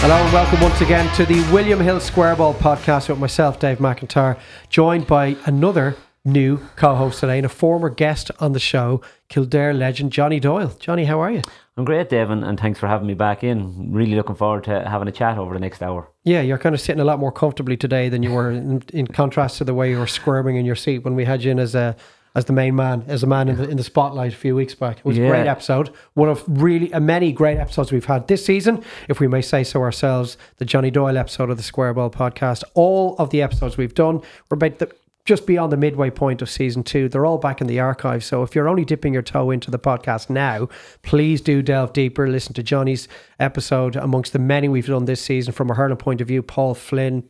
Hello and welcome once again to the William Hill Square Ball podcast with myself, Dave McIntyre, joined by another new co-host today and a former guest on the show, Kildare legend Johnny Doyle. Johnny, how are you? I'm great, Dave, and thanks for having me back in. Really looking forward to having a chat over the next hour. Yeah, you're kind of sitting a lot more comfortably today than you were in contrast to the way you were squirming in your seat when we had you in as the main man, as a man in the spotlight a few weeks back. It was a great episode. One of really many great episodes we've had this season, if we may say so ourselves. The Johnny Doyle episode of the Square Ball podcast. All of the episodes we've done were about just beyond the midway point of season 2. They're all back in the archive. So if you're only dipping your toe into the podcast now, please do delve deeper. Listen to Johnny's episode amongst the many we've done this season from a hurling point of view. Paul Flynn.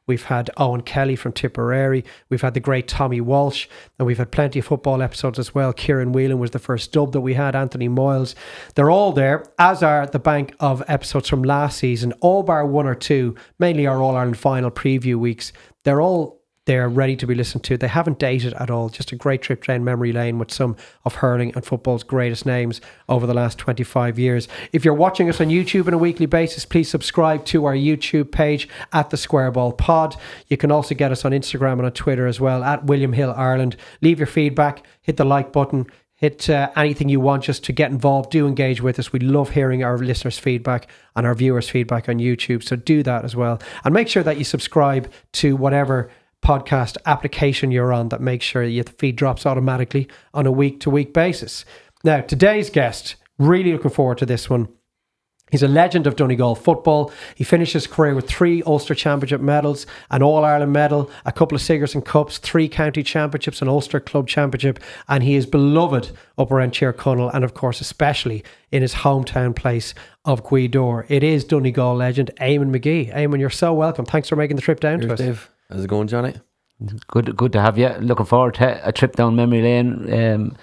We've had Owen Kelly from Tipperary. We've had the great Tommy Walsh. And we've had plenty of football episodes as well. Kieran Whelan was the first dub that we had. Anthony Moyles. They're all there, as are the bank of episodes from last season. All bar one or two, mainly our All-Ireland final preview weeks. They're all there ready to be listened to. They haven't dated at all. Just a great trip down memory lane with some of hurling and football's greatest names over the last 25 years. If you're watching us on YouTube on a weekly basis, please subscribe to our YouTube page at the Square Ball Pod. You can also get us on Instagram and on Twitter as well at William Hill Ireland. Leave your feedback, hit the like button, hit anything you want just to get involved. Do engage with us. We love hearing our listeners' feedback and our viewers' feedback on YouTube. So do that as well. And make sure that you subscribe to whatever podcast application you're on that makes sure the feed drops automatically on a week-to-week basis. Now, today's guest, really looking forward to this one. He's a legend of Donegal football. He finished his career with 3 Ulster Championship medals, an All-Ireland medal, a couple of Sigerson Cups, 3 county championships, an Ulster Club Championship, and he is beloved up around Cheercunnell and, of course, especially in his hometown place of Gweedore. It is Donegal legend Eamon McGee. Eamon, you're so welcome. Thanks for making the trip down to us. Dave. How's it going, Johnny? Good to have you. Looking forward to a trip down memory lane.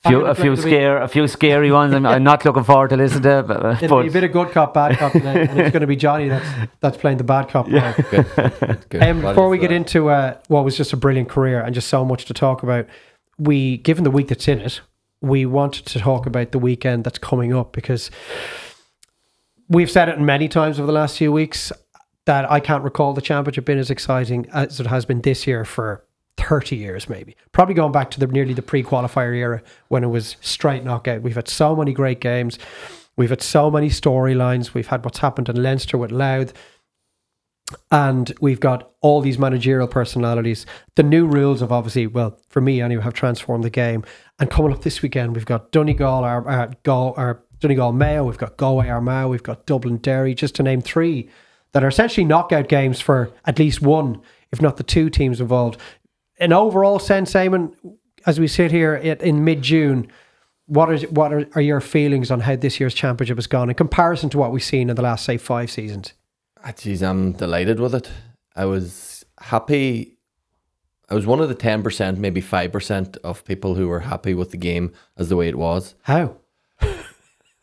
A few scary ones. I'm not looking forward to listen to. It'll be a bit of good cop, bad cop today, and it's going to be Johnny that's playing the bad cop. Yeah. Good. Before we get into what was just a brilliant career and just so much to talk about, given the week that's in it, we wanted to talk about the weekend that's coming up, because we've said it many times over the last few weeks that I can't recall the championship being as exciting as it has been this year for 30 years maybe. Probably going back to nearly the pre-qualifier era when it was straight knockout. We've had so many great games. We've had so many storylines. We've had what's happened in Leinster with Louth. And we've got all these managerial personalities. The new rules have obviously, well, for me anyway, have transformed the game. And coming up this weekend, we've got Donegal, Donegal Mayo, we've got Galway Armagh, we've got Dublin Derry, just to name 3 that are essentially knockout games for at least one, if not the 2 teams involved. In overall sense, Eamon, as we sit here in mid-June, what are your feelings on how this year's championship has gone in comparison to what we've seen in the last, say, 5 seasons? Geez, I'm delighted with it. I was happy. I was one of the 10%, maybe 5% of people who were happy with the game as the way it was. How?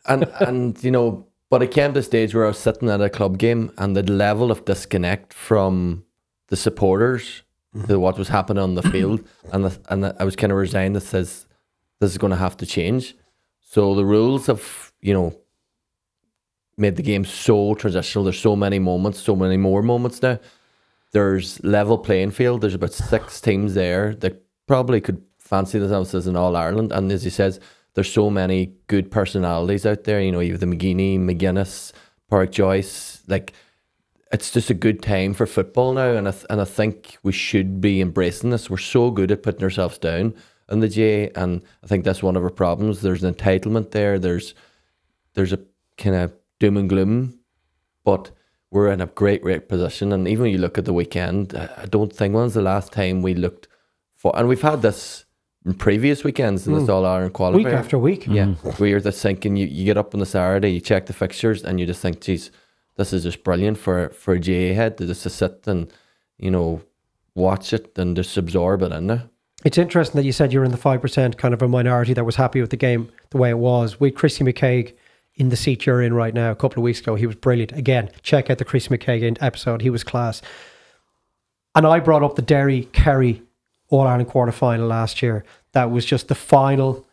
and you know, but it came to a stage where I was sitting at a club game and the level of disconnect from the supporters to what was happening on the field, and I was kind of resigned that says this is going to have to change. So the rules have, made the game so transitional. There's so many moments, so many more moments now. There's level playing field. There's about 6 teams there that probably could fancy themselves as an All-Ireland. And as he says, there's so many good personalities out there. You have the McGeaney, McGuinness, Park Joyce. Like, it's just a good time for football now. And I think we should be embracing this. We're so good at putting ourselves down in the J. And I think that's one of our problems. There's an entitlement there. There's a kind of doom and gloom. But we're in a great position. And even when you look at the weekend, I don't think, when's the last time we looked for... And we've had this in previous weekends in this All-Ireland qualifier. Week after week. Yeah. Where you're just thinking, you get up on the Saturday, you check the fixtures, and you just think, geez, this is just brilliant for a GA head to just sit and, watch it and just absorb it in there. It's interesting that you said you're in the 5% kind of a minority that was happy with the game the way it was. We had Christy McCaig in the seat you're in right now a couple of weeks ago. He was brilliant. Again, check out the Christy McCaig episode. He was class. And I brought up the Derry-Kerry All-Ireland quarter-final last year. That was just the final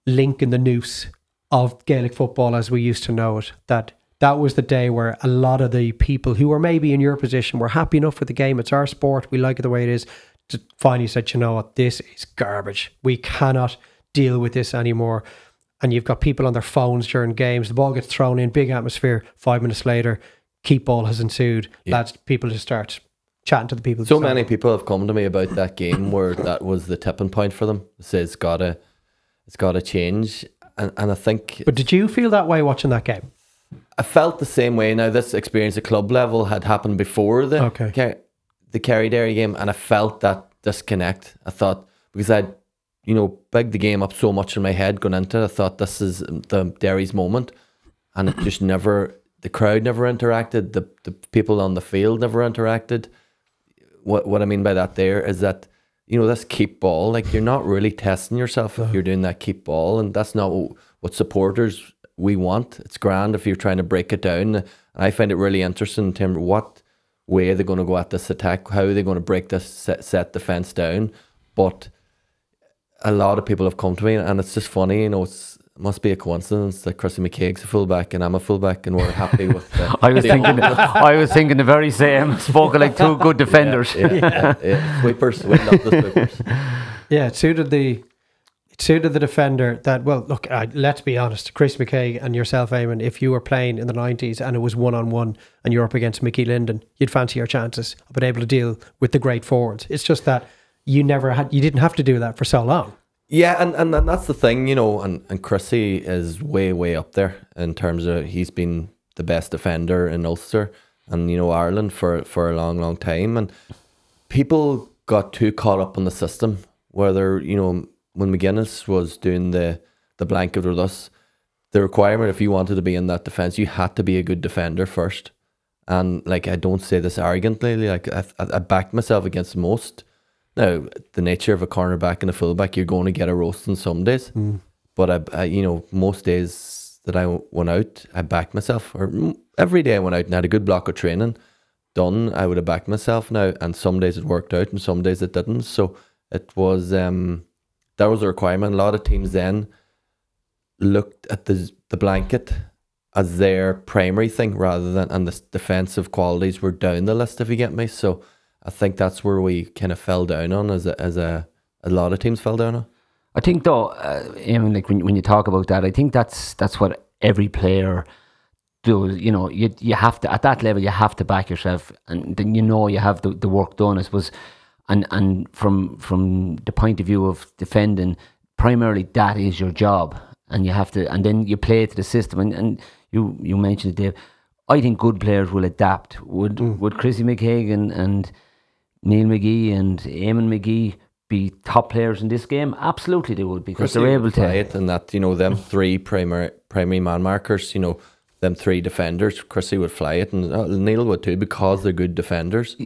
link in the noose of Gaelic football as we used to know it. That that was the day where a lot of the people who were maybe in your position were happy enough with the game. It's our sport. We like it the way it is. Just finally said, you know what, this is garbage. We cannot deal with this anymore. And you've got people on their phones during games. The ball gets thrown in, big atmosphere. 5 minutes later, keep ball has ensued. Lads, people just start chatting to the people. So many people have come to me about that game where that was the tipping point for them. It says it's gotta change. And I think... But did you feel that way watching that game? I felt the same way. Now, this experience at club level had happened before the Kerry-Derry game, and I felt that disconnect. I thought, because I'd, bigged the game up so much in my head going into it, I thought this is the Derry's moment, and it just never, the crowd never interacted, the people on the field never interacted. What I mean by that there is that, this keep ball, like, you're not really testing yourself if you're doing that keep ball, and that's not what supporters we want. It's grand if you're trying to break it down. And I find it really interesting in terms of what way are they going to go at this attack, how are they going to break this set defence down. But a lot of people have come to me, and it's just funny, it must be a coincidence that Chrissy McKeague's a fullback and I'm a fullback, and we're happy with I was thinking the very same. Spoken like two good defenders. Yeah. Sweepers. We love the sweepers. Yeah, it suited the defender that, well, look, let's be honest, Chris McKeague and yourself, Eamon, if you were playing in the 90s and it was one-on-one and you're up against Mickey Linden, you'd fancy your chances of being able to deal with the great forwards. It's just that you didn't have to do that for so long. Yeah, and that's the thing, and Chrissy is way, way up there in terms of, he's been the best defender in Ulster and, Ireland for a long, long time. And people got too caught up in the system, whether, when McGuinness was doing the blanket with us, the requirement, if you wanted to be in that defence, you had to be a good defender first. And, like, I don't say this arrogantly, like, I backed myself against most. Now, the nature of a cornerback and a fullback, you're going to get a roasting some days. But, I most days that I went out, I backed myself. Or every day I went out and had a good block of training done, I would have backed myself now. And some days it worked out and some days it didn't. So it was... that was a requirement. A lot of teams then looked at the blanket as their primary thing rather than, and the defensive qualities were down the list, if you get me. So I think that's where we kind of fell down on, as a lot of teams fell down on. I think though, like when you talk about that, I think that's what every player does. You have to, at that level, you have to back yourself, and then you have the work done, I suppose. And from the point of view of defending, primarily that is your job, and you have to, and then you play to the system. And you mentioned it, Dave. I think good players will adapt. Would Chrissy McKeague and Neil McGee and Eamon McGee be top players in this game? Absolutely, they would, because they're able to. It, and that them three primary man markers, them three defenders. Chrissy would fly it, and Neil would too, because they're good defenders,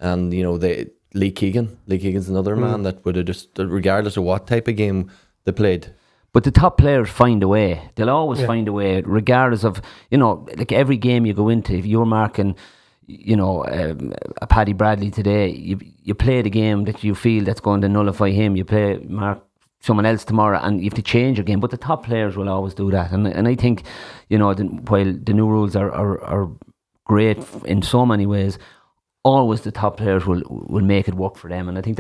and they. Lee Keegan's another man that would have just, regardless of what type of game they played. But the top players find a way. They'll always find a way, regardless of, like every game you go into, if you're marking, a Paddy Bradley today, you play the game that you feel that's going to nullify him. You mark someone else tomorrow, and you have to change your game. But the top players will always do that. And I think, while the new rules are great in so many ways, always the top players will make it work for them, and I think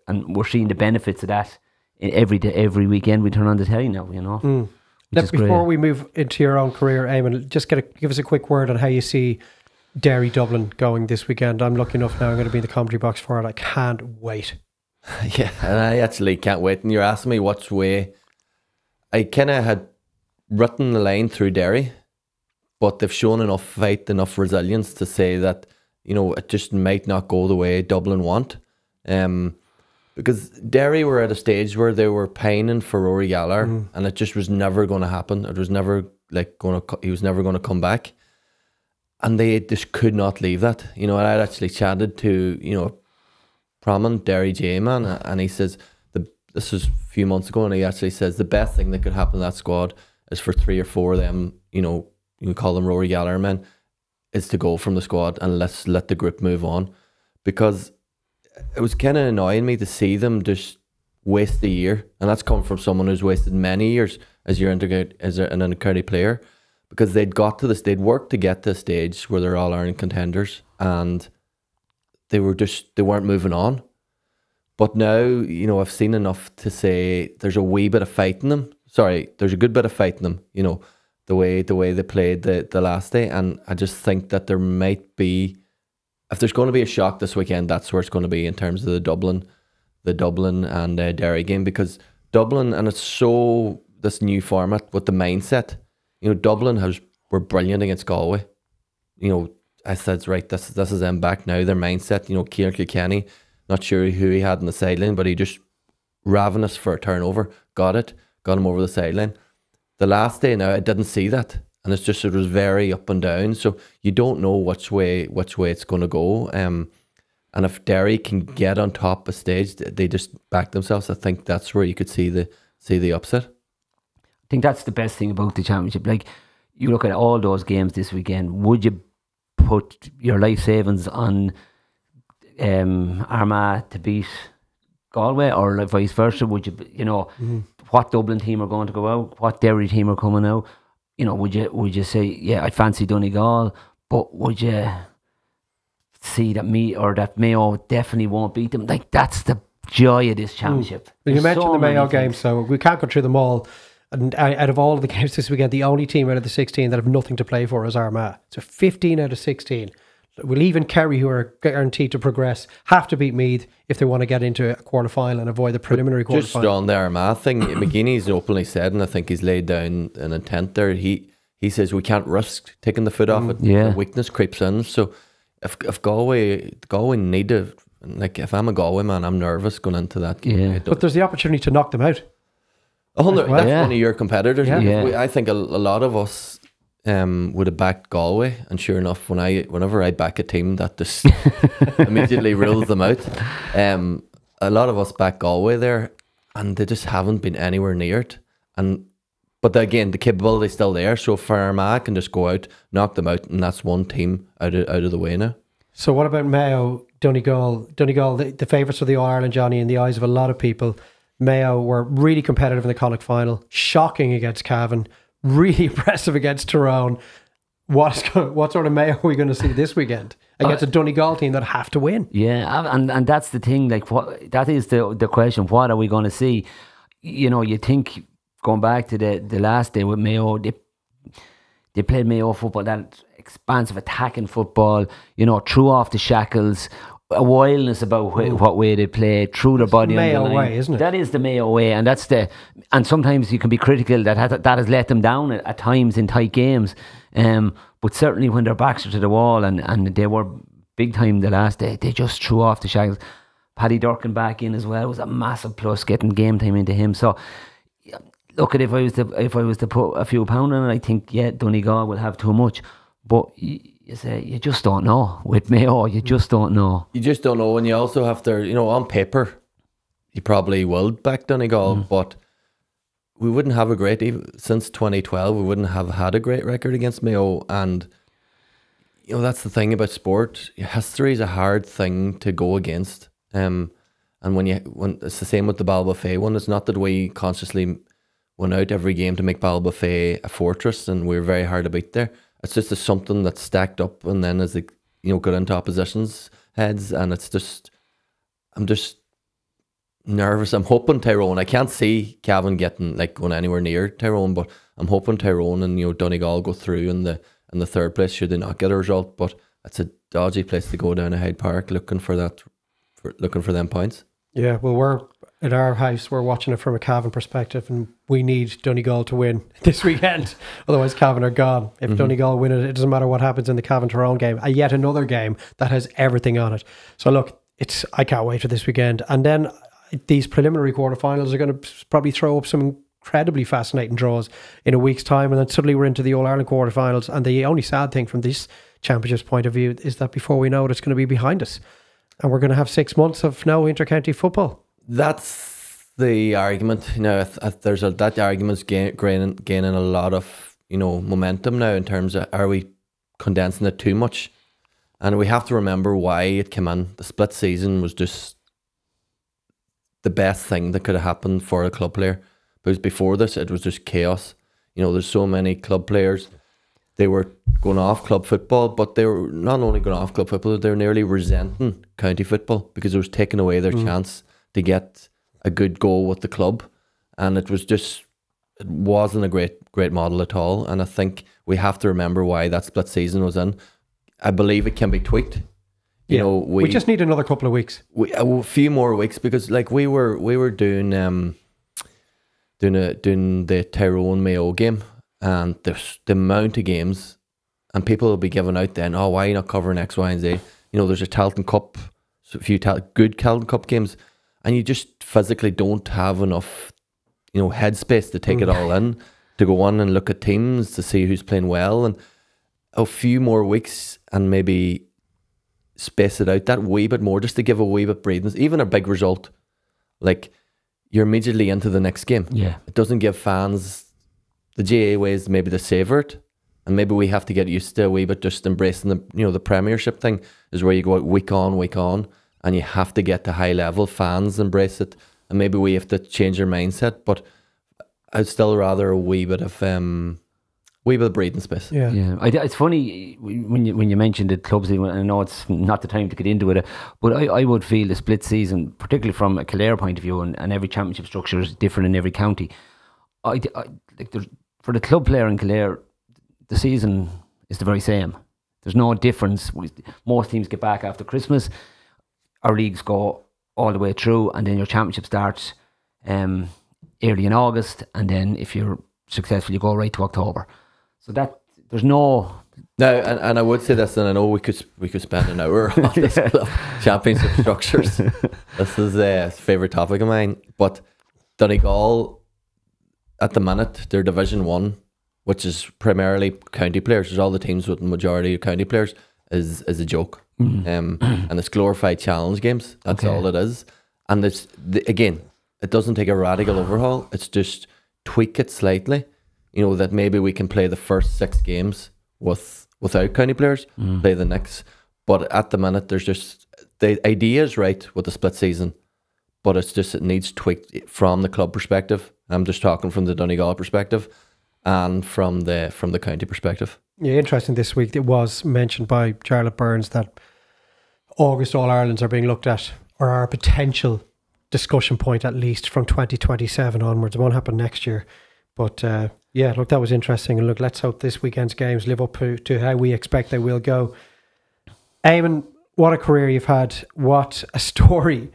and we're seeing the benefits of that every weekend we turn on the telly now. Before we move into your own career, Eamon, just give us a quick word on how you see Derry Dublin going this weekend. I'm lucky enough now; I'm going to be in the commentary box for it. I can't wait. Yeah, and I actually can't wait. And you're asking me which way. I kind of had written the line through Derry, but they've shown enough fight, enough resilience to say that. It just might not go the way Dublin want. Because Derry were at a stage where they were pining for Rory Gallagher, and it just was never going to happen. It was never he was never going to come back. And they just could not leave that. And I'd actually chatted to, prominent Derry J-man, and he says, this was a few months ago, and he actually says the best thing that could happen to that squad is for 3 or 4 of them, you call them Rory Gallagher men, is to go from the squad and let's let the group move on, because it was kind of annoying me to see them just waste a year, and that's come from someone who's wasted many years as an Kerry player, because they'd worked to get to a stage where they're all Ireland contenders, and they weren't moving on. But now, you know, I've seen enough to say there's a wee bit of fight in them. Sorry, there's a good bit of fight in them, you know, the way they played the last day. And I just think that there might be, if there's going to be a shock this weekend, that's where it's going to be in terms of the Dublin and Derry game. Because Dublin, and it's so, this new format with the mindset, you know, Dublin were brilliant against Galway. You know, I said, right, this is them back now, their mindset, you know, Ciarán Kilkenny, not sure who he had on the sideline, but he just ravenous for a turnover, got him over the sideline. The last day now, I didn't see that, and it was very up and down, so you don't know which way it's going to go. And if Derry can get on top of stage, they just back themselves. I think that's where you could see the upset. I think that's the best thing about the championship. Like, you look at all those games this weekend, would you put your life savings on Armagh to beat Galway, or like vice versa? Would you know, what Dublin team are going to go out, what Derry team are coming out? You know, would you say, yeah, I fancy Donegal, but would you see that Mayo definitely won't beat them? Like, that's the joy of this championship. You mentioned the Mayo game, so we can't go through them all. And out of all of the games this weekend, the only team out of the 16 that have nothing to play for is Armagh. So 15 out of 16. Will even Kerry, who are guaranteed to progress, have to beat Meath if they want to get into a quarter-final and avoid the preliminary quarter-final. Just on the Armagh thing, McGeeney's openly said, and I think he's laid down an intent there, he says we can't risk taking the foot off it. Yeah. The weakness creeps in. So if Galway need to, like, if I'm a Galway man, I'm nervous going into that game. Yeah. But there's the opportunity to knock them out. That's one of your competitors. Yeah. I think a lot of us would have backed Galway, and sure enough, whenever I back a team, that just immediately rules them out. A lot of us back Galway there, and they just haven't been anywhere near it. But again, the capability is still there. So Armagh can just go out, knock them out, and that's one team out of the way now. So what about Mayo, Donegal? Donegal, the favourites for the All-Ireland, Johnny, in the eyes of a lot of people. Mayo were really competitive in the Connacht final, shocking against Cavan, really impressive against Tyrone. What sort of Mayo are we going to see this weekend against a Donegal team that have to win? Yeah, and that's the thing. Like, that is the question. What are we going to see? You know, you think, going back to the last day with Mayo, they played Mayo football, that expansive attacking football. You know, threw off the shackles. A wildness about what way they play, through their body. Mayo way, isn't it? That is the Mayo way, and and sometimes you can be critical that has let them down at times in tight games. But certainly when their backs are to the wall, and they were big time the last day, they just threw off the shackles. Paddy Durkin back in as well was a massive plus, getting game time into him. So look, if I was to put a few pound on it, I think Donegal will have too much, but you just don't know. With Mayo, you just don't know. You just don't know, and you also have to, you know, on paper, you probably will back Donegal, but we wouldn't have since 2012, we wouldn't have had a great record against Mayo, and you know, that's the thing about sport. History is a hard thing to go against, and when it's the same with the Ballybofey one. It's not that we consciously went out every game to make Ballybofey a fortress, and we're very hard to beat there. It's just something that's stacked up, and then as they, you know, got into opposition's heads, and I'm just nervous. I'm hoping Tyrone. I can't see Cavan going anywhere near Tyrone, but I'm hoping Tyrone and, you know, Donegal go through in the third place should they not get a result. But it's a dodgy place to go down to Hyde Park looking for them points. Yeah, well, we're at our house, we're watching it from a Cavan perspective, and we need Donegal to win this weekend. Otherwise, Cavan are gone. If Donegal win it, it doesn't matter what happens in the Cavan-Tyrone game. Yet another game that has everything on it. So look, I can't wait for this weekend. And then these preliminary quarterfinals are going to probably throw up some incredibly fascinating draws in a week's time, and then suddenly we're into the All-Ireland quarterfinals. And the only sad thing from this championship's point of view is that before we know it, it's going to be behind us, and we're going to have 6 months of no inter-county football. That's the argument. You know, that argument's gaining a lot of, you know, momentum now in terms of, are we condensing it too much? And we have to remember why it came in. The split season was just the best thing that could have happened for a club player, because before this it was just chaos. You know, there's so many club players they were going off club football, but they were not only going off club football, they were nearly resenting county football because it was taking away their chance to get a good goal with the club. And it wasn't a great model at all. And I think we have to remember why that split season was in. I believe it can be tweaked. You know, we just need another couple of weeks. A few more weeks, because like we were doing the Tyrone Mayo game, and the amount of games, and people will be giving out then, oh, why are you not covering X, Y, and Z? You know, there's a Talton Cup, a few good Talton Cup games, and you just physically don't have enough, you know, headspace to take it all in, to go on and look at teams to see who's playing well. And a few more weeks and maybe space it out that wee bit more, just to give a wee bit breathing. Even a big result, like, you're immediately into the next game. Yeah, it doesn't give fans, the GAA ways maybe to savour it, and maybe we have to get used to a wee bit just embracing the, you know, the Premiership thing is where you go out week on, and you have to get to high level. Fans embrace it, and maybe we have to change our mindset. But I'd still rather a wee bit of breathing space. Yeah. It's funny when you mentioned the clubs. I know it's not the time to get into it, but I would feel the split season, particularly from a Kildare point of view, and every championship structure is different in every county. Like for the club player in Kildare, the season is the very same. There's no difference. Most teams get back after Christmas. Our leagues go all the way through, and then your championship starts early in August, and then if you're successful, you go right to October. So that there's no. No, and I would say this, and I know we could spend an hour on this championship structures. This is a favourite topic of mine. But Donegal, at the minute, they're Division 1, which is primarily county players. There's all the teams with the majority of county players, is a joke. And it's glorified challenge games. That's all it is. And again, it doesn't take a radical overhaul. It's just tweak it slightly. You know, that maybe we can play the first 6 games without county players, play the next. But at the minute, there's just, the idea is right with the split season, but it's just, it needs tweaked from the club perspective. I'm just talking from the Donegal perspective and from the county perspective. Yeah, interesting. This week it was mentioned by Charlotte Burns that August All-Irelands are being looked at, or are a potential discussion point at least from 2027 onwards. It won't happen next year. But yeah, look, that was interesting. And look, let's hope this weekend's games live up to how we expect they will go. Eamon, what a career you've had. What a story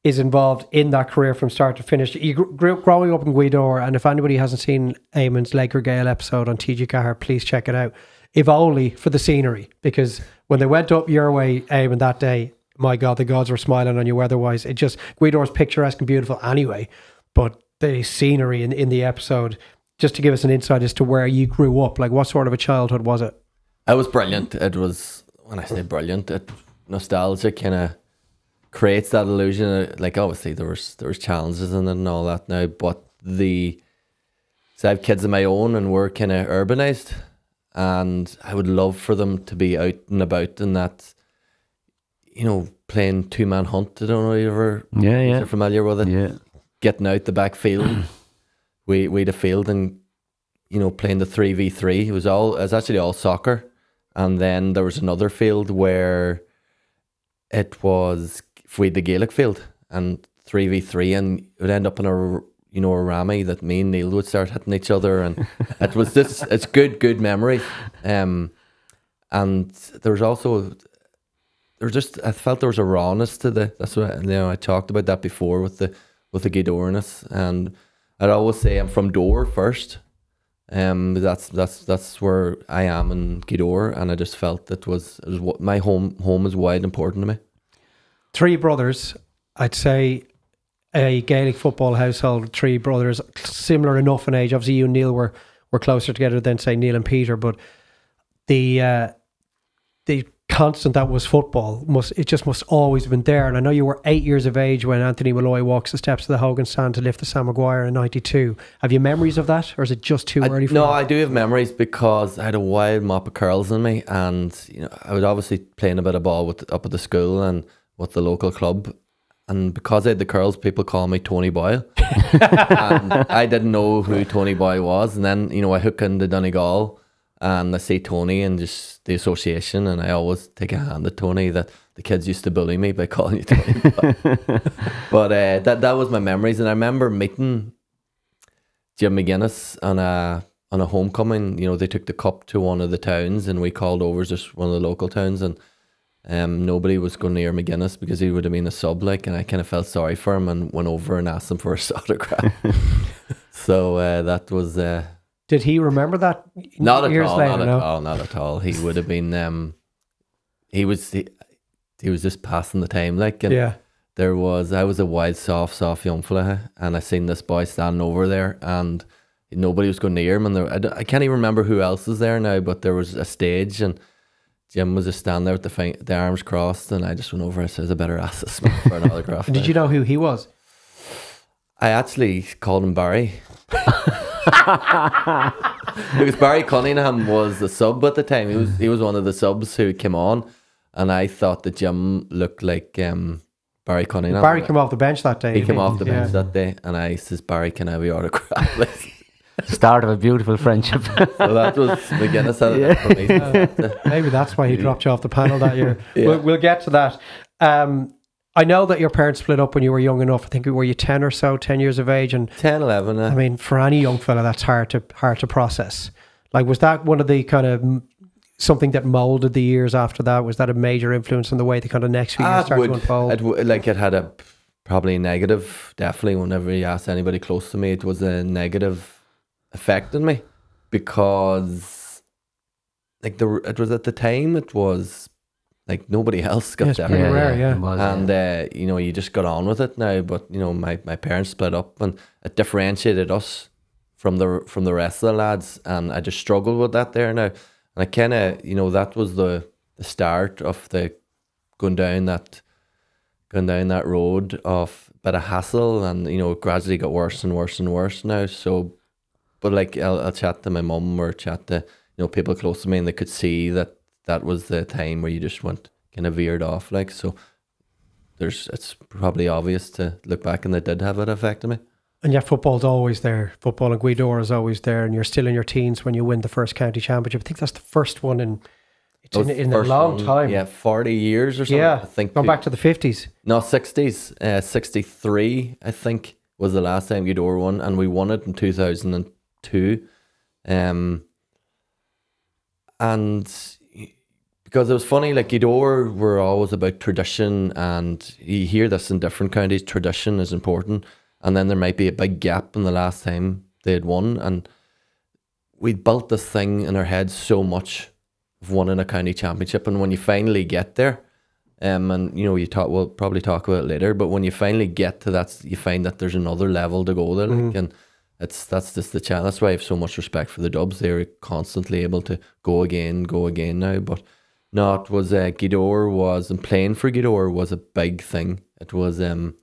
is involved in that career from start to finish. You grew up growing up in Gweedore, and if anybody hasn't seen Eamon's Laker Gale episode on TG Cahar, please check it out. If only for the scenery, because when they went up your way, Eamon, that day, my God, the gods were smiling on you weather-wise. It just, Gweedore's picturesque and beautiful anyway, but the scenery in the episode, just to give us an insight as to where you grew up, like what sort of a childhood was it? It was brilliant. It was, when I say brilliant, nostalgia kind of creates that illusion. Like, obviously there was challenges in it and all that now, but so I have kids of my own and we're kind of urbanized, and I would love for them to be out and about in that, you know, playing 2-man hunt. I don't know if you're familiar with it. Yeah. Getting out the back field, we had a field, and you know, playing the 3v3. It was actually all soccer, and then there was another field where it was the Gaelic field and 3v3, and it would end up in a rammy that me and Neil would start hitting each other, and it was it's good memory. And there was also I felt there was a rawness to that's what, you know, I talked about that before with the Gweedore-ness, and I'd always say I'm from Dore first. That's where I am in Gweedore, and I just felt it was what my home is wide important to me. 3 brothers, I'd say a Gaelic football household, 3 brothers, similar enough in age. Obviously you and Neil were closer together than say Neil and Peter, but the constant that was football must always have been there. And I know you were 8 years of age when Anthony Malloy walks the steps of the Hogan stand to lift the Sam Maguire in '92. Have you memories of that, or is it just too early for you? No, I do have memories because I had a wild mop of curls in me, and you know, I was obviously playing a bit of ball up at the school and with the local club, and because I had the curls, people call me Tony Boyle. And I didn't know who Tony Boyle was, and then, you know, I hook into Donegal, And I see Tony and just the association, and I always take a hand at Tony that the kids used to bully me by calling you Tony. But that was my memories. And I remember meeting Jim McGuinness on a homecoming. You know, they took the cup to one of the towns, and we called over just one of the local towns, and nobody was going near McGuinness because he would have been a sub, like, and I kind of felt sorry for him and went over and asked him for his autograph. So that was... Did he remember that? Not at years all, later, not at all. He would have been... he was just passing the time, like, and I was a wild, soft young fella, and I seen this boy standing over there, and nobody was going near him, and I can't even remember who else is there now, but there was a stage, and Jim was just standing there with the arms crossed, and I just went over and said, I better ask this man for an autograph. Did you know who he was? I actually called him Barry. Because Barry Cunningham was the sub at the time. He was one of the subs who came on, and I thought that Jim looked like Barry Cunningham. Barry came off the bench that day. He came off the bench that day, and I says, Barry, can I have your autograph? Start of a beautiful friendship. So that was McGuinness had it for me. Maybe that's why he dropped you off the panel that year. We'll get to that. I know that your parents split up when you were young enough. I think were you 10 or so, 10 years of age, and 10, 11. I mean, for any young fella, that's hard to process. Like, was that one of the kind of something that molded the years after that? Was that a major influence on the way the kind of next few years started to unfold? It had a probably negative. Definitely, whenever you ask anybody close to me, it was a negative effect on me, because like it was at the time, it was like nobody else got that. And you know, you just got on with it now. But you know, my parents split up, and it differentiated us from the rest of the lads, and I just struggled with that there now. And I kind of, you know, that was the start of the going down that road of a bit of hassle, and you know, it gradually got worse and worse and worse now. So, but like I'll chat to my mum or chat to, you know, people close to me, and they could see that was the time where you just went kind of veered off, like. So it's probably obvious to look back, and they did have an effect on me. And yet football's always there. Football in Gweedore is always there, and you're still in your teens when you win the first county championship. I think that's the first one in a long time. Yeah, 40 years or something. Yeah, I think going back to the 50s. No, 60s. 63, I think, was the last time Gweedore won, and we won it in 2002. And because it was funny, like Gweedore were always about tradition, and you hear this in different counties, tradition is important, and then there might be a big gap in the last time they had won, and we built this thing in our heads so much of winning a county championship, and when you finally get there, and you know, we'll probably talk about it later, but when you finally get to that, you find that there's another level to go there, like, and that's just the challenge. That's why I have so much respect for the Dubs. They're constantly able to go again now. But no, it was Gweedore was, and playing for Gweedore was a big thing. It was kind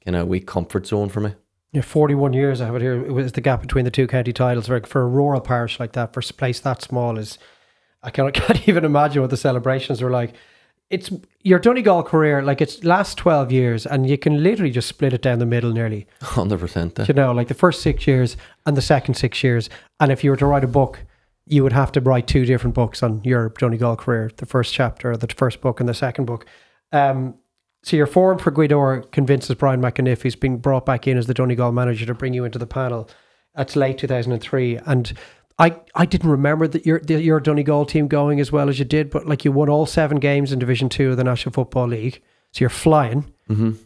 of a wee comfort zone for me. Yeah, 41 years I have it here. It was the gap between the two county titles. Like, for a rural parish like that, for a place that small, I can't even imagine what the celebrations were like. It's your Donegal career, like, it's last 12 years, and you can literally just split it down the middle nearly. 100%. You know, like the first 6 years and the second 6 years. And if you were to write a book, you would have to write two different books on your Donegal career, the first chapter, the first book and the second book. So your form for Gweedore convinces Brian McAniff, who's being brought back in as the Donegal manager, to bring you into the panel. That's late 2003. And I didn't remember that your Donegal team going as well as you did, but like, you won all 7 games in Division 2 of the National Football League. So you're flying.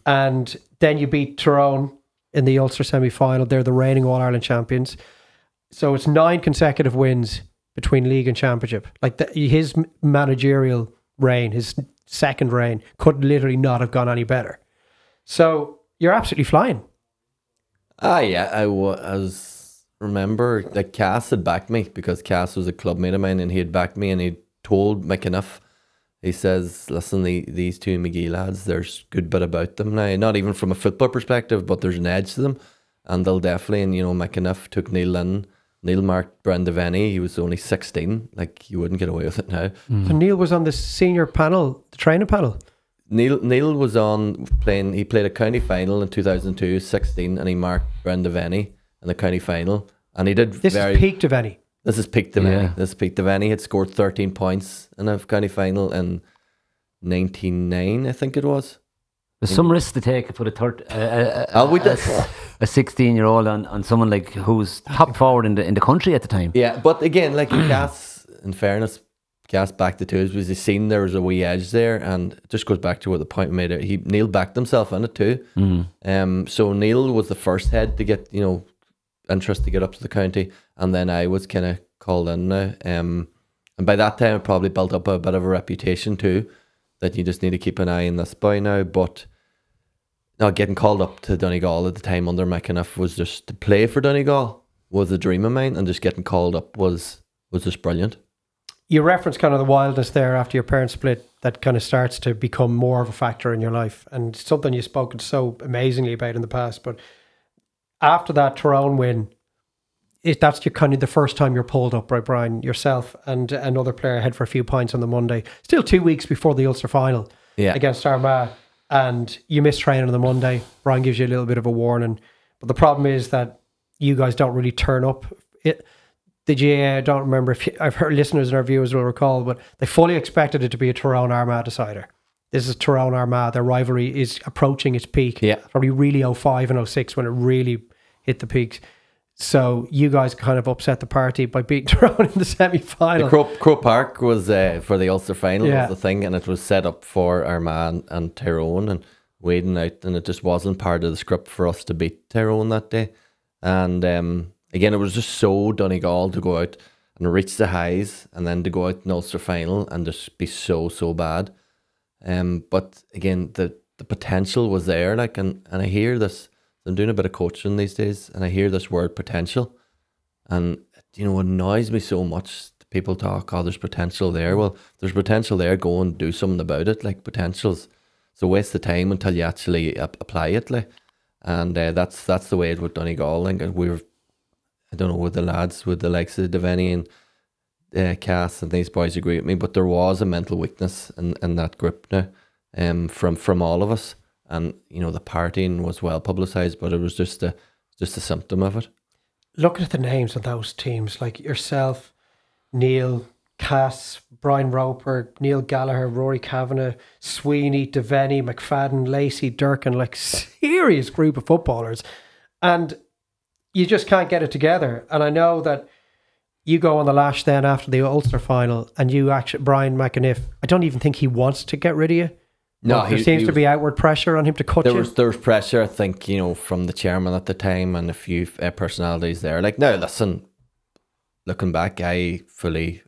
And then you beat Tyrone in the Ulster semi-final. They're the reigning All-Ireland champions. So it's 9 consecutive wins between league and championship. Like, his managerial reign, his second reign, could literally not have gone any better. So you're absolutely flying. Yeah, I was... remember that Cass had backed me, because Cass was a club mate of mine, and he had backed me, and he told McAniff, he says, listen, these two McGee lads, there's a good bit about them now, not even from a football perspective, but there's an edge to them, and they'll definitely, and you know, McAniff took Neil in. Neil marked Brendan Venny. He was only 16, like, you wouldn't get away with it now. So Neil was on the senior panel, the training panel. Neil was on playing, he played a county final in 2002, 16, and he marked Brendan Venny in the county final, and he did. This is peak Devaney. This is peak Devaney. This is peak Devaney had scored 13 points in a county final in 99, I think it was. There's some risk to take for the third. We did. A 16-year-old on someone like who's top forward in the country at the time. Yeah, but again, like Cass, in fairness, Cass backed the twos because he seen there was a wee edge there, and it just goes back to what the point we made. Neil backed himself in it too. So Neil was the first head to get interest to get up to the county, and then I was kind of called in now. And by that time, I probably built up a bit of a reputation too, that you just need to keep an eye on this boy now. But now getting called up to Donegal at the time under McAniff was just to play for Donegal was a dream of mine, and just getting called up was just brilliant. You referenced kind of the wildness there after your parents split that kind of starts to become more of a factor in your life, and something you've spoken so amazingly about in the past. But after that Tyrone win, that's your kind of the first time you're pulled up, right, Brian? Yourself and another player head for a few pints on the Monday. Still 2 weeks before the Ulster final against Armagh, and you miss training on the Monday. Brian gives you a little bit of a warning, but the problem is that you guys don't really turn up. The GAA, I don't remember if I've heard listeners and our viewers will recall, but they fully expected it to be a Tyrone Armagh decider. This is Tyrone Armagh. Their rivalry is approaching its peak. Yeah, probably really 05 and 06 when it really hit the peaks. So you guys kind of upset the party by beating Tyrone in the semi-final. Crow Park was for the Ulster final was the thing, and it was set up for Armagh and Tyrone and wading out, and it just wasn't part of the script for us to beat Tyrone that day. And again, it was just so Donegal to go out and reach the highs, and then to go out in the Ulster final and just be so bad. But again, the potential was there, like, and I hear this. I'm doing a bit of coaching these days, and I hear this word potential, and it annoys me so much. People talk, there's potential there. Well, if there's potential there, go and do something about it. Like, potential's it's a waste of time until you actually apply it. Like, and that's the way it with Donegal. Like, I don't know, with the lads, with the likes of Devaney and Cass and these boys agree with me, but there was a mental weakness in that group now, from all of us. And the partying was well publicised, but it was just a symptom of it. Looking at the names of those teams, like yourself, Neil, Cass, Brian Roper, Neil Gallagher, Rory Kavanagh, Sweeney, Devaney, McFadden, Lacey, Durkin, like serious group of footballers, and you just can't get it together. And I know that you go on the lash then after the Ulster final, and Brian McAniff, I don't even think he wants to get rid of you. No, there seems to be outward pressure on him to cut you. There was pressure, I think, from the chairman at the time and a few personalities there. Like, now, listen, looking back, I fully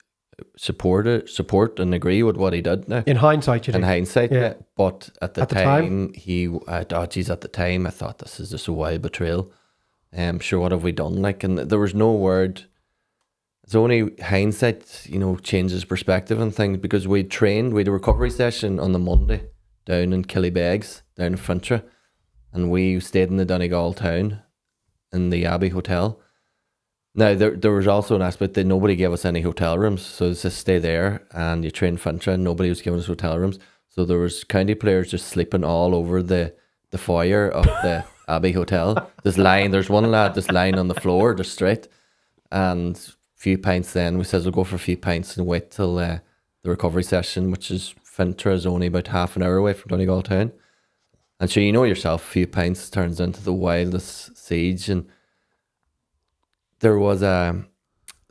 support and agree with what he did now. In hindsight, you think? In hindsight, yeah. But at the time, at the time, I thought this is just a wild betrayal. Sure, what have we done? Like, and there was no word. It's only hindsight, changes perspective and things, because we had a recovery session on the Monday down in Killybegs, down in Fintra, and we stayed in the Donegal town in the Abbey Hotel. Now, there was also an aspect that nobody gave us any hotel rooms, so it's just stay there and you train Fintra, and nobody was giving us hotel rooms. So there was county players just sleeping all over the foyer of the Abbey Hotel. There's one lad just lying on the floor, just straight, and few pints then. We says we'll go for a few pints and wait till the recovery session, which is Fintra is only about half an hour away from Donegal town. And so yourself, a few pints turns into the wildest siege. And there was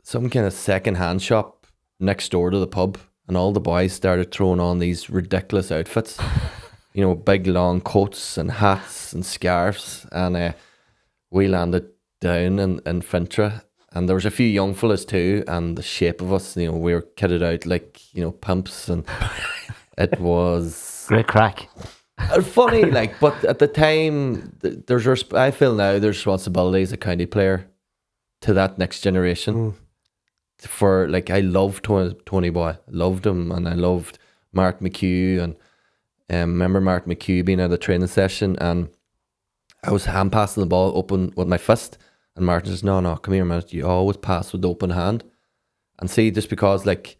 some kind of second-hand shop next door to the pub, and all the boys started throwing on these ridiculous outfits. Big long coats and hats and scarves. And we landed down in Fintra. And there was a few young fellas too, and the shape of us, we were kitted out like, pimps, and it was great crack. Funny, like, but at the time, I feel now there's responsibility as a county player to that next generation. For, like, I loved Tony Boy, loved him, and I loved Mark McHugh, and remember Mark McHugh being at the training session, and I was hand passing the ball open with my fist. And Martin says, no, come here a minute. You always pass with the open hand. And see, just because, like,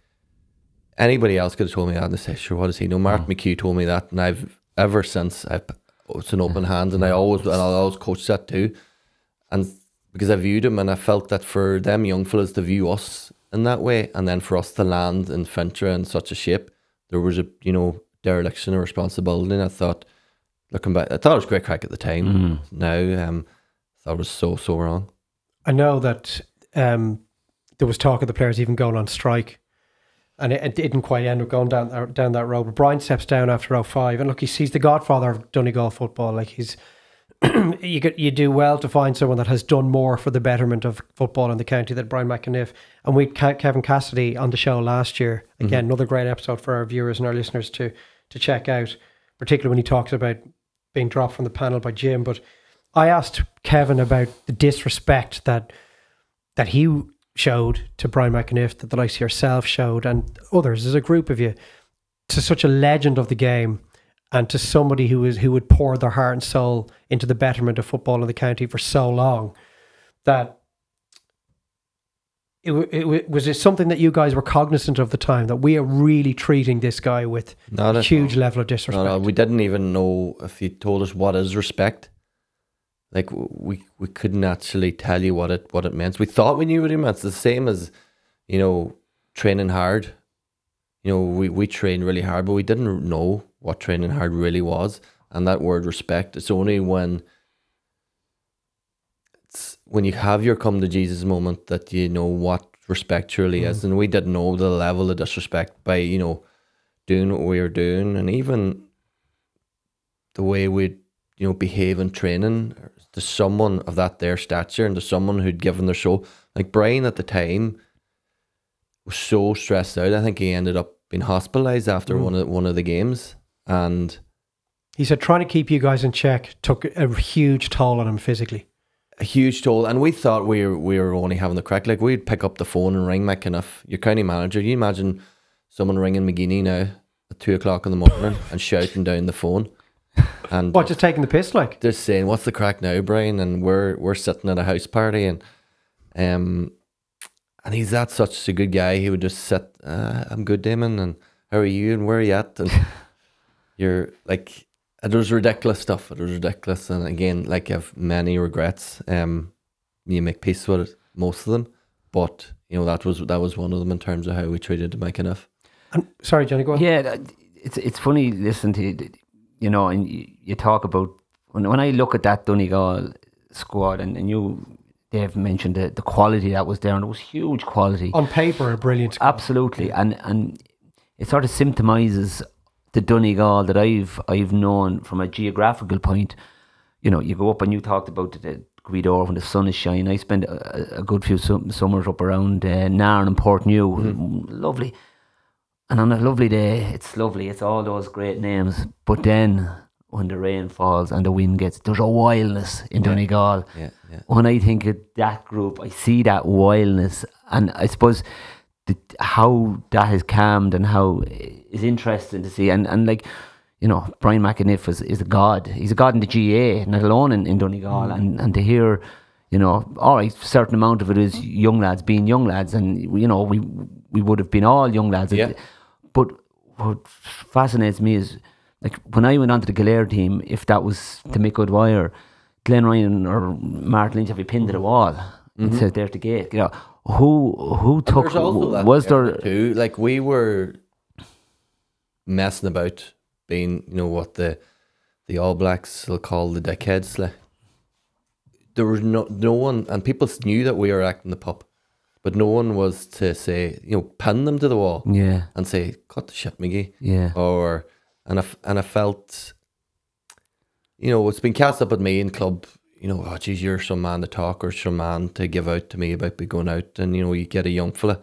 anybody else could have told me that, and they say, sure, what does he know? Mark McHugh told me that, and I've ever since, it's an open hand, and I'll always coach that too. And because I viewed him and I felt that for them young fellas to view us in that way, and then for us to land in Fintra in such a shape, there was a, you know, dereliction of responsibility. And I thought, looking back, I thought it was great crack at the time. Now, I thought it was so wrong. I know that there was talk of the players even going on strike, and it didn't quite end up going down that road. But Brian steps down after 05, and look, he's the godfather of Donegal football. Like, he's you do well to find someone that has done more for the betterment of football in the county than Brian McAniff. And we had Kevin Cassidy on the show last year. Again, another great episode for our viewers and our listeners to check out, particularly when he talks about being dropped from the panel by Jim. But I asked Kevin about the disrespect that he showed to Brian McAniff, that the likes of yourself showed, and others, as a group of you, to such a legend of the game, and to somebody who would pour their heart and soul into the betterment of football in the county for so long, that was it something that you guys were cognizant of the time, that we are really treating this guy with a huge level of disrespect? No, we didn't even know if he told us what is respect. Like, we couldn't actually tell you what it meant. We thought we knew what it meant. It's the same as, you know, training hard. You know, we trained really hard, but we didn't know what training hard really was. And that word respect, it's only when you have your come to Jesus moment that you know what respect truly is. And we didn't know the level of disrespect by, you know, doing what we were doing, and even the way we'd, you know, behave in training to someone of their stature, and to someone who'd given their soul. Like, Brian at the time was so stressed out. I think he ended up being hospitalised after one of the games, and he said trying to keep you guys in check took a huge toll on him physically. A huge toll, and we thought we were only having the crack. Like, we'd pick up the phone and ring McAniff, your county manager. You imagine someone ringing McGee now at 2 o'clock in the morning and shouting down the phone. And what, just taking the piss, like? Just saying, what's the crack now, Brian? And we're sitting at a house party, and he's such a good guy. He would just sit, I'm good, Damon, and how are you, and where are you at? And you're like, it was ridiculous stuff. It was ridiculous, and again, like, I have many regrets. You make peace with it, most of them, but you know, that was one of them in terms of how we treated McAniff. Sorry, Johnny, go on. Yeah, it's funny listening to you. You know, and you talk about, when I look at that Donegal squad, and you, Dave, mentioned the quality that was there, and it was huge quality. On paper, a brilliant squad. Absolutely, and it sort of symptomises the Donegal that I've known from a geographical point. You know, you go up and you talked about the Guido when the sun is shining. I spent a good few summers up around Nairn and Portnew. Lovely. And on a lovely day, it's lovely. It's all those great names. But then, when the rain falls and the wind gets, there's a wildness in Donegal. Yeah. When I think of that group, I see that wildness. And I suppose how that has calmed and how is interesting to see. And like, you know, Brian McAniff is a god. He's a god in the GA, not alone in Donegal. And to hear, you know, all right, a certain amount of it is young lads being young lads. And, you know, we would have been all young lads. Yeah. But what fascinates me is, like, when I went onto the Kildare team, if that was to make good wire, Glenn Ryan or Martin Lynch have you pinned to the wall and said there's the gate. You know, who took, was there too? Like, we were messing about being, you know, what the All Blacks will call the dickheads. Like, there was no one, and people knew that we were acting the pup. But no one was to say, you know, pin them to the wall, and say, "Cut the shit, McGee." And I felt, you know, it's been cast up at me in club. You know, oh geez, you're some man to talk or some man to give out to me about me going out, and you know, you get a young fella.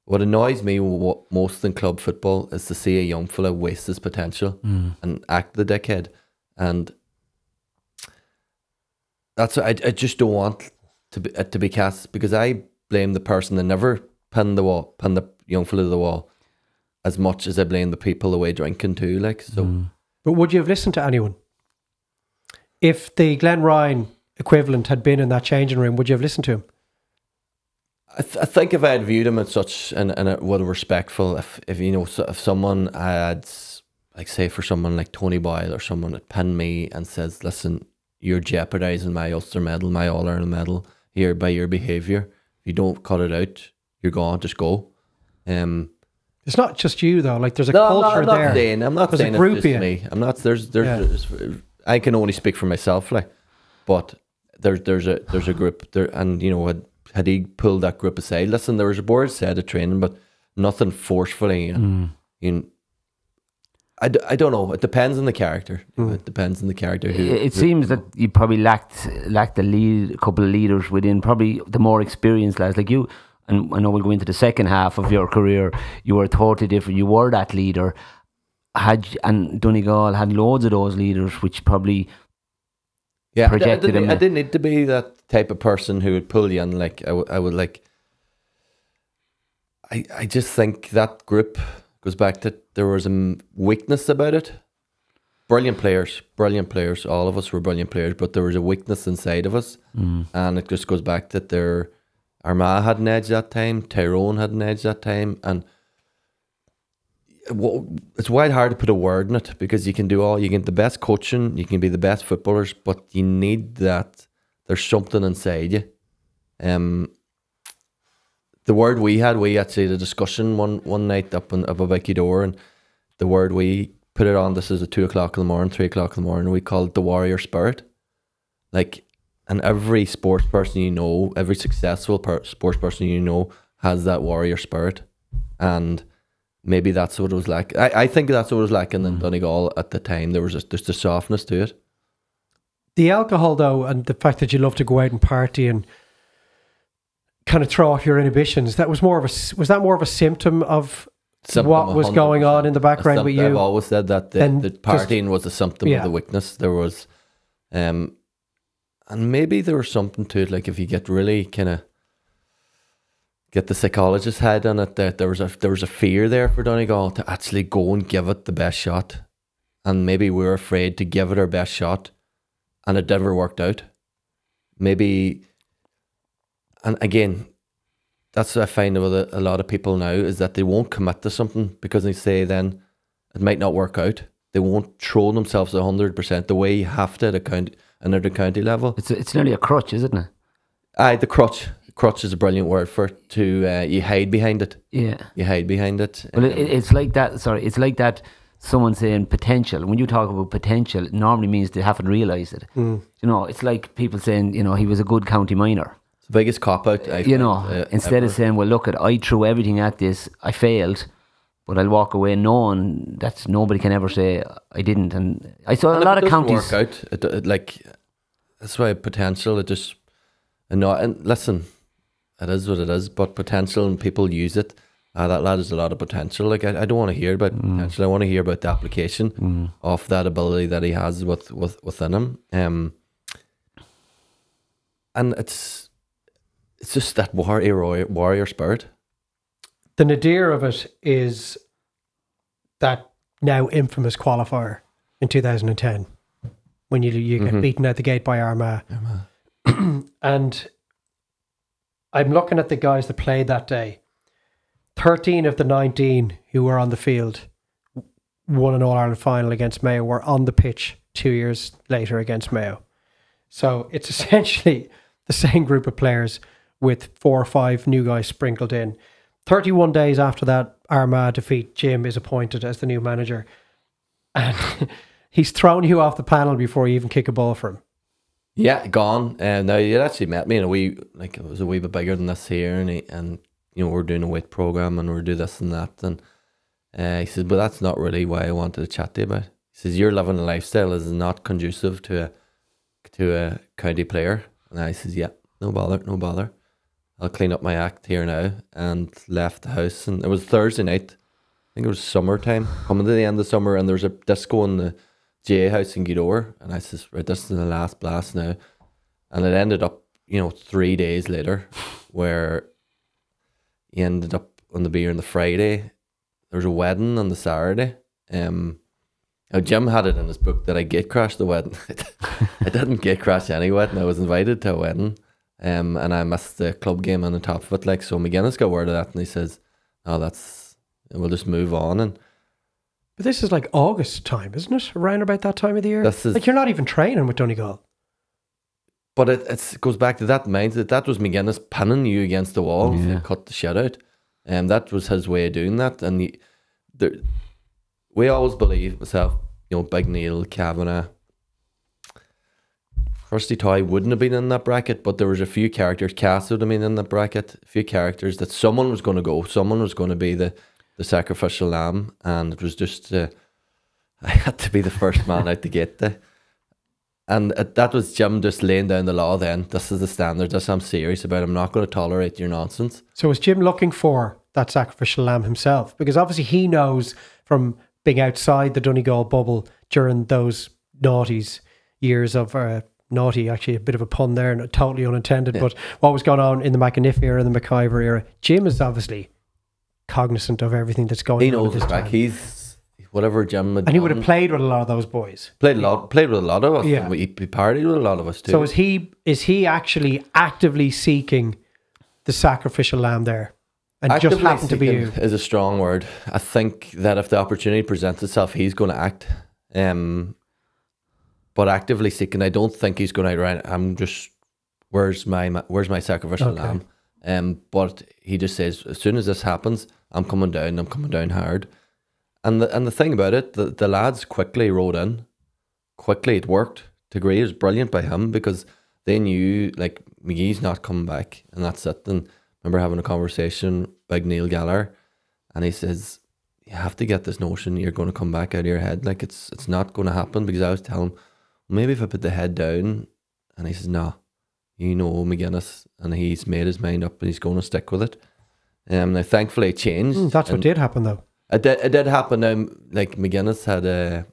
What annoys me most in club football is to see a young fella waste his potential and act the dickhead, and that's I just don't want to be cast, because I blame the person that never pinned the young fella to the wall as much as I blame the people away drinking too. Like, so. But would you have listened to anyone? If the Glen Ryan equivalent had been in that changing room, would you have listened to him? I think if I had viewed him as such and what respectful, if you know, if someone had, like, say for someone like Tony Boyle or someone had pinned me and says, listen, you're jeopardising my Ulster medal, my All-Ireland medal, here by your behaviour. If you don't cut it out, you're gone. Just go. It's not just you though. Like there's a culture there. I'm not saying it's just me. I'm not. I can only speak for myself, like, but there's a group there, and had he pulled that group aside, listen, there was a board set of training, but nothing forcefully. I don't know. It depends on the character. It depends on the character. It seems that you probably lacked a couple of leaders within, probably the more experienced lads like you. And I know we'll go into the second half of your career. You were totally different. You were that leader. And Donegal had loads of those leaders, which probably projected him. I didn't need to be that type of person who would pull you in. Like I would like. I just think that group goes back to there was a weakness about it. Brilliant players. All of us were brilliant players, but there was a weakness inside of us, and it just goes back to Armagh had an edge that time, Tyrone had an edge that time, and it's wide hard to put a word in it because you can get the best coaching, you can be the best footballers, but you need that. There's something inside you. The word we actually had a discussion one night up above Door, and the word we put it on, this is at 2 o'clock in the morning, 3 o'clock in the morning, we call it the warrior spirit. Like, and every sports person every successful sports person has that warrior spirit. And maybe that's what it was like. I think that's what it was like in Donegal at the time. There was just a softness to it. The alcohol, though, and the fact that you love to go out and party and kind of throw off your inhibitions, was that more of a symptom of what was going on in the background with you? I've always said that the partying was a symptom of the weakness. There was... and maybe there was something to it, like if you get really kind of get the psychologist's head on it, that there was a fear there for Donegal to actually go and give it the best shot, and maybe we were afraid to give it our best shot, and it never worked out. Maybe, and again, that's what I find with a lot of people now is that they won't commit to something because they say then it might not work out. They won't throw themselves 100% the way you have to at another county level. It's nearly a crutch, isn't it? Aye, the crutch. Crutch is a brilliant word for it. You hide behind it. Yeah. You hide behind it. Well, it's like that. Sorry, it's like that. Someone saying potential. When you talk about potential, it normally means they haven't realised it. It's like people saying, he was a good county minor. It's the biggest cop out. Instead ever. of saying, well, look, I threw everything at this, I failed. But I'll walk away knowing that nobody can ever say I didn't. And I saw a lot of counties work out. That's why potential. And listen, it is what it is. But potential, and people use it. That lad has a lot of potential. Like I don't want to hear about potential. I want to hear about the application of that ability that he has within him. And it's just that warrior spirit. The nadir of it is that now infamous qualifier in 2010 when you get beaten out the gate by Armagh. And I'm looking at the guys that played that day. 13 of the 19 who were on the field won an All-Ireland final against Mayo were on the pitch 2 years later against Mayo. So it's essentially the same group of players with 4 or 5 new guys sprinkled in. 31 days after that Armagh defeat, Jim is appointed as the new manager. And he's thrown you off the panel before you even kick a ball for him. Yeah, gone. Now, you actually met me in it was a wee bit bigger than this here. And we're doing a weight program and we're doing this and that. And he says, but that's not really why I wanted to chat to you about. He says, you're living a lifestyle is not conducive to a county player. And I says, yeah, no bother. I'll clean up my act here now, and left the house. And it was Thursday night. I think it was summertime, coming to the end of summer, and there was a disco in the GA house in Gweedore. And I says, right, this is the last blast now. And it ended up, 3 days later, where he ended up on the beer on the Friday. There was a wedding on the Saturday. Jim had it in his book that I gate crashed the wedding. I didn't gate crash any wedding. I was invited to a wedding. And I missed the club game on the top of it. So McGuinness got word of that, and he says, we'll just move on. But this is like August time, isn't it? Around about that time of the year? This is, you're not even training with Donegal. But it goes back to that mindset. That was McGuinness pinning you against the wall and cut the shit out. And that was his way of doing that. And we always believe, myself, you know, Big Neil, Kavanagh, Rusty Toy wouldn't have been in that bracket, but there was a few characters, Cass would have been in that bracket, a few characters that someone was going to go, someone was going to be the sacrificial lamb, and it was just, I had to be the first man out the gate there. And that was Jim just laying down the law then. This is the standard, this I'm serious about, I'm not going to tolerate your nonsense. So was Jim looking for that sacrificial lamb himself? Because obviously he knows from being outside the Donegal bubble during those noughties years of... naughty, actually a bit of a pun there, and totally unintended, but what was going on in the McAniff era and the McIver era, Jim is obviously cognizant of everything that's going on. He knows his back. He's whatever Jim had and he would have played with a lot of those boys. Played with a lot of us. Yeah. He partied with a lot of us too. So is he actually actively seeking the sacrificial lamb there? And actively just happened to be you? Is a strong word. I think that if the opportunity presents itself, he's going to act. But actively seeking, I don't think he's going to outright. I'm just, where's my sacrificial lamb? But he just says, as soon as this happens, I'm coming down hard. And the thing about it, the lads quickly rode in. Quickly, it worked. To agree, it was brilliant by him because they knew, like, McGee's not coming back, and that's it. And I remember having a conversation, Big Neil Gallagher, and he says, you have to get this notion you're going to come back out of your head. Like, it's not going to happen, because I was telling him, maybe if I put the head down, and he says, no, you know McGuinness, and he's made his mind up and he's going to stick with it. Now, thankfully, it changed. That's what did happen, though. It did happen. Like McGuinness had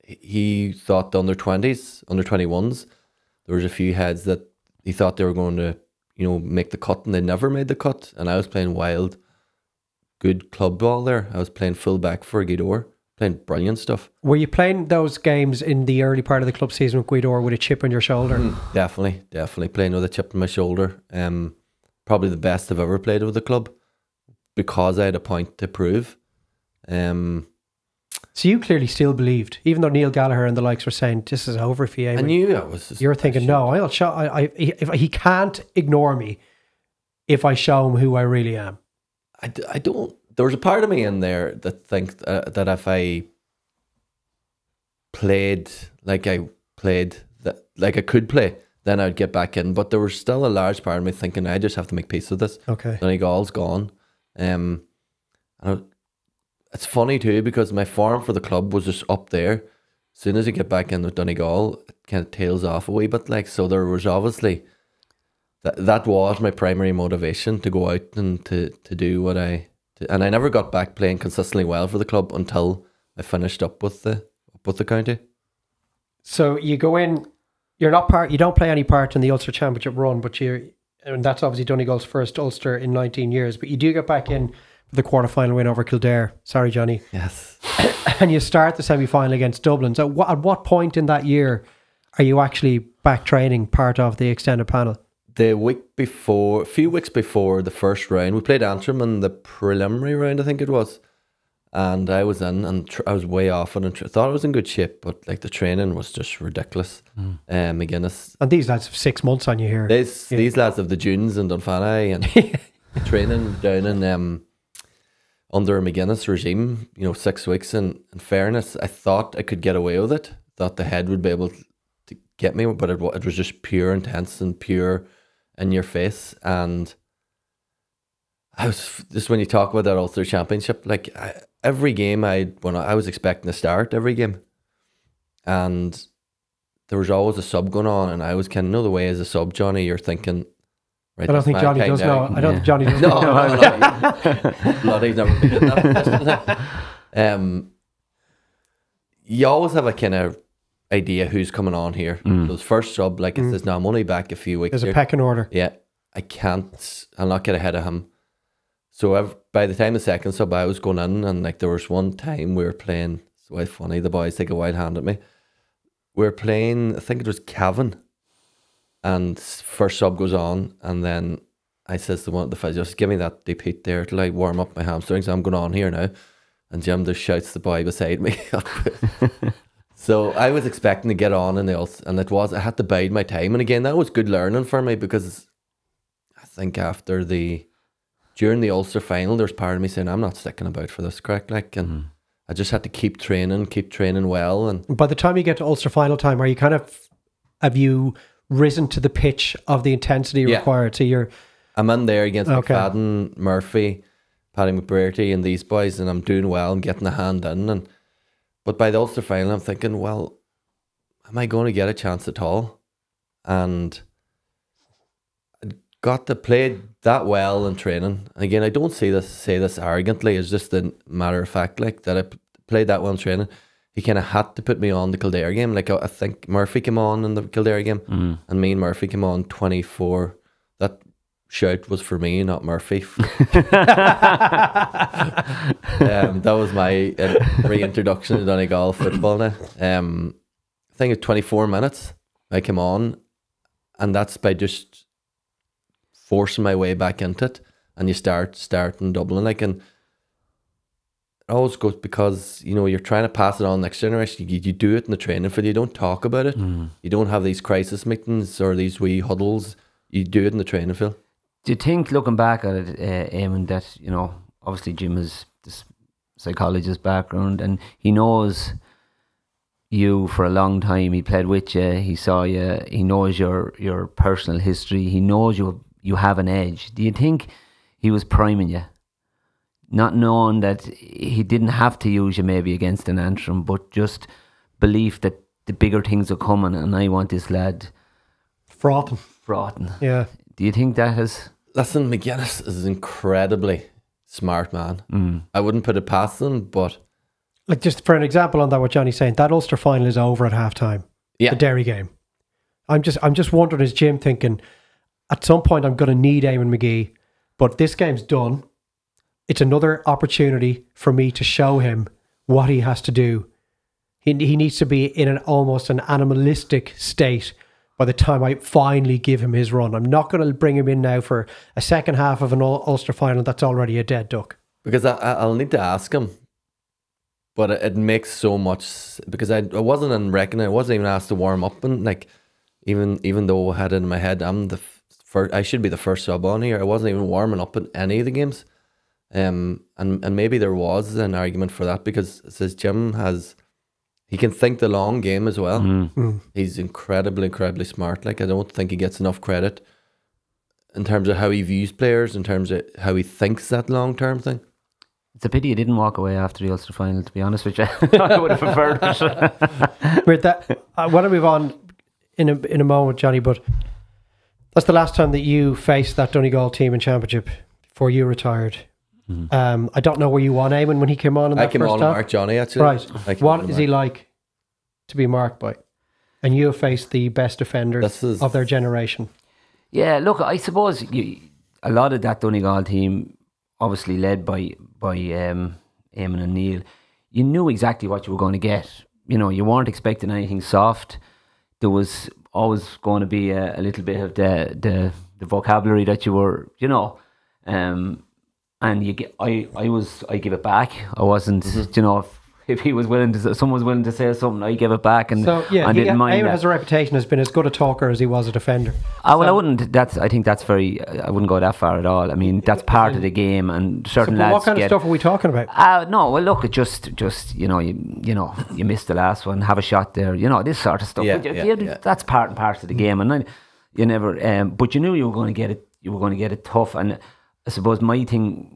he thought the under 20s, under 21s, there was a few heads that he thought they were going to, you know, make the cut, and they never made the cut. And I was playing wild, good club ball there. I was playing full back for Guidor. Playing brilliant stuff. Were you playing those games in the early part of the club season with Guidor with a chip on your shoulder? Definitely playing with a chip on my shoulder. Probably the best I've ever played with the club because I had a point to prove. So you clearly still believed, even though Neil Gallagher and the likes were saying this is over for you. I knew I was. You're thinking, no, I'll show. If he can't ignore me, if I show him who I really am. I don't. There was a part of me in there that thinks that if I played like I could play, then I'd get back in. But there was still a large part of me thinking I just have to make peace with this. Okay. Donegal's gone. And it's funny too because my form for the club was just up there. As soon as I get back in with Donegal, it kind of tails off a wee bit. Like, so there was obviously that was my primary motivation to go out and to do what and I never got back playing consistently well for the club until I finished up with the county. So you go in, you don't play any part in the Ulster Championship run, but and that's obviously Donegal's first Ulster in 19 years, but you do get back in for the quarter-final win over Kildare. Sorry, Johnny. Yes. And you start the semi-final against Dublin. So at what point in that year are you actually back training part of the extended panel? The week before, a few weeks before the first round, we played Antrim in the preliminary round, I think it was. And I was in, and I was way off, and I thought I was in good shape, but like the training was just ridiculous. McGuinness. And these lads have 6 months on you here. These lads have the dunes in Dunfanny and training down in under a McGuinness regime, 6 weeks. And in fairness, I thought I could get away with it. Thought the head would be able to get me, but it was just pure intense and pure in your face. And I was just, when you talk about that Ulster Championship, like every game I was expecting to start every game, and there was always a sub going on, and I was kind of know the way as a sub, Johnny. You're thinking, right? I don't think Johnny does know. I don't think Johnny does know. No. Bloodie's never been in that. You always have a kind of idea who's coming on here. Those first sub, like it says, no, I'm only back a few weeks. There's a pecking order. Yeah, I'll not get ahead of him. So by the time the second sub, I was going in, and like there was one time we were playing. It's quite funny. The boys take a wild hand at me. We were playing, I think it was Cavan, and first sub goes on, and then I says to one of the physio, just give me that deep heat there till I warm up my hamstrings. I'm going on here now, and Jim just shouts the boy beside me. So I was expecting to get on in the Ulster, and I had to bide my time. And again, that was good learning for me, because I think during the Ulster final, there's part of me saying, I'm not sticking about for this crack, like, and I just had to keep training well. And by the time you get to Ulster final time, are you have you risen to the pitch of the intensity required? So I'm in there against McFadden, Murphy, Paddy McBrearty and these boys, and I'm doing well. I'm getting a hand in. But by the Ulster final, I'm thinking, well, am I going to get a chance at all? And I got to play that well in training. And again, I don't say this arrogantly. It's just a matter of fact, like, that I played that well in training. He kind of had to put me on the Kildare game. Like, I think Murphy came on in the Kildare game, and me and Murphy came on 24. That shout was for me, not Murphy. That was my reintroduction to Donegal football now. I think it's 24 minutes I came on, and that's by just forcing my way back into it. And you start and doubling, like, and it always goes, because you're trying to pass it on next generation. You do it in the training field. You don't talk about it. You don't have these crisis meetings or these wee huddles. You do it in the training field. Do you think, looking back at it, Eamon, that obviously Jim has this psychologist background, and he knows you for a long time. He played with you. He saw you. He knows your personal history. He knows you have an edge. Do you think he was priming you, not knowing that he didn't have to use you maybe against an Antrim, but just belief that the bigger things are coming, and I want this lad frothing? Yeah. Do you think that has? Listen, McGuinness is an incredibly smart man. I wouldn't put it past him, but like, just for an example on that, what Johnny's saying, that Ulster final is over at halftime. Yeah. The Derry game. I'm just wondering, is Jim thinking, at some point I'm going to need Eamon McGee, but this game's done. It's another opportunity for me to show him what he has to do. He needs to be in almost an animalistic state by the time I finally give him his run. I'm not going to bring him in now for a second half of an Ulster final that's already a dead duck. Because I'll need to ask him. But it makes so much, because I wasn't in reckoning. I wasn't even asked to warm up, and like, even though I had it in my head, I'm the first. I should be the first sub on here. I wasn't even warming up in any of the games, and maybe there was an argument for that, because it says Jim he can think the long game as well. He's incredibly smart. Like, I don't think he gets enough credit in terms of how he views players, in terms of how he thinks that long term thing. It's a pity you didn't walk away after the Ulster final, to be honest with you. I would have preferred it. With that, I want to move on in a moment, Johnny, but that's the last time that you faced that Donegal team in Championship before you retired. I don't know where you won Eamon when he came on in that I came first on half. and marked Johnny, actually. Right. What is he like to be marked by? And you have faced the best defenders of their generation. Yeah, look, I suppose a lot of that Donegal team, obviously led by Eamon and Neil, you knew exactly what you were going to get. You weren't expecting anything soft. There was always going to be a little bit of the vocabulary that you were, and I give it back. I wasn't, if he was willing to, someone was willing to say something, I give it back, and so yeah, I didn't mind. Eamon has a reputation as being as good a talker as he was a defender. I wouldn't. I think that's very. I wouldn't go that far at all. I mean, that's part of the game, and certain lads. What kind of stuff are we talking about? No, well, look, it just you missed the last one. Have a shot there. This sort of stuff. Yeah. That's part and parcel of the game, and you never. But you knew you were going to get it. You were going to get it tough, and I suppose my thing.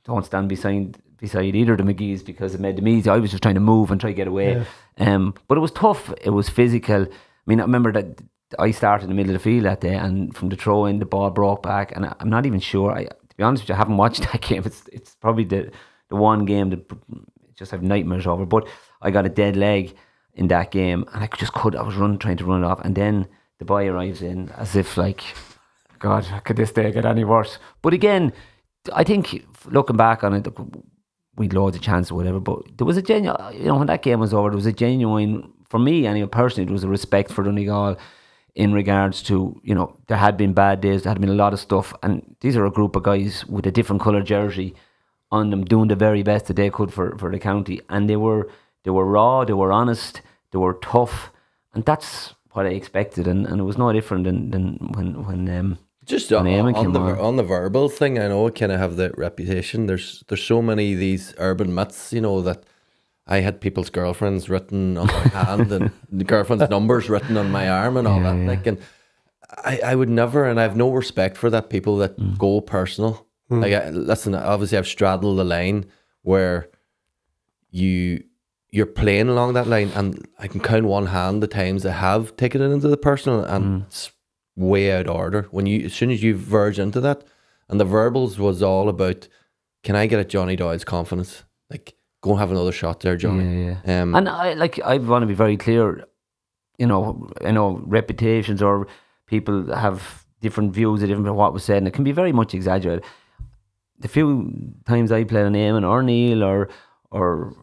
Don't stand beside either of the McGees, because it made them easy. I was just trying to move and try to get away. But it was tough. It was physical. I mean, I remember that I started in the middle of the field that day, and from the throw in, the ball broke back, and I'm not even sure. To be honest with you, I haven't watched that game. It's probably the one game that just have nightmares over. But I got a dead leg in that game, and I was trying to run it off, and then the boy arrives in as if like, God, could this day get any worse? But again, I think looking back on it, we'd loads of chances or whatever, but there was a genuine, when that game was over, there was a genuine, for me anyway, personally, there was a respect for Donegal in regards to, there had been bad days, there had been a lot of stuff, and these are a group of guys with a different colour jersey on them, doing the very best that they could for the county, and they were raw, they were honest, they were tough, and that's what I expected, and it was no different than when just when Eamon came on the verbal thing. I know it kind of have the reputation. There's so many of these urban myths, you know, that I had people's girlfriends written on my hand and the girlfriend's numbers written on my arm and all that. Yeah. Like, and I would never, and I have no respect for that. People that go personal. Like, listen, obviously I've straddled the line where you're playing along that line, and I can count one hand the times I have taken it into the personal, and it's way out of order. As soon as you verge into that, and the verbals was all about, can I get at Johnny Doyle's confidence? Like, go and have another shot there, Johnny. Yeah. And I want to be very clear. You know, I know reputations or people have different views of what was said, and it can be very much exaggerated. The few times I played on Eamon or Neil or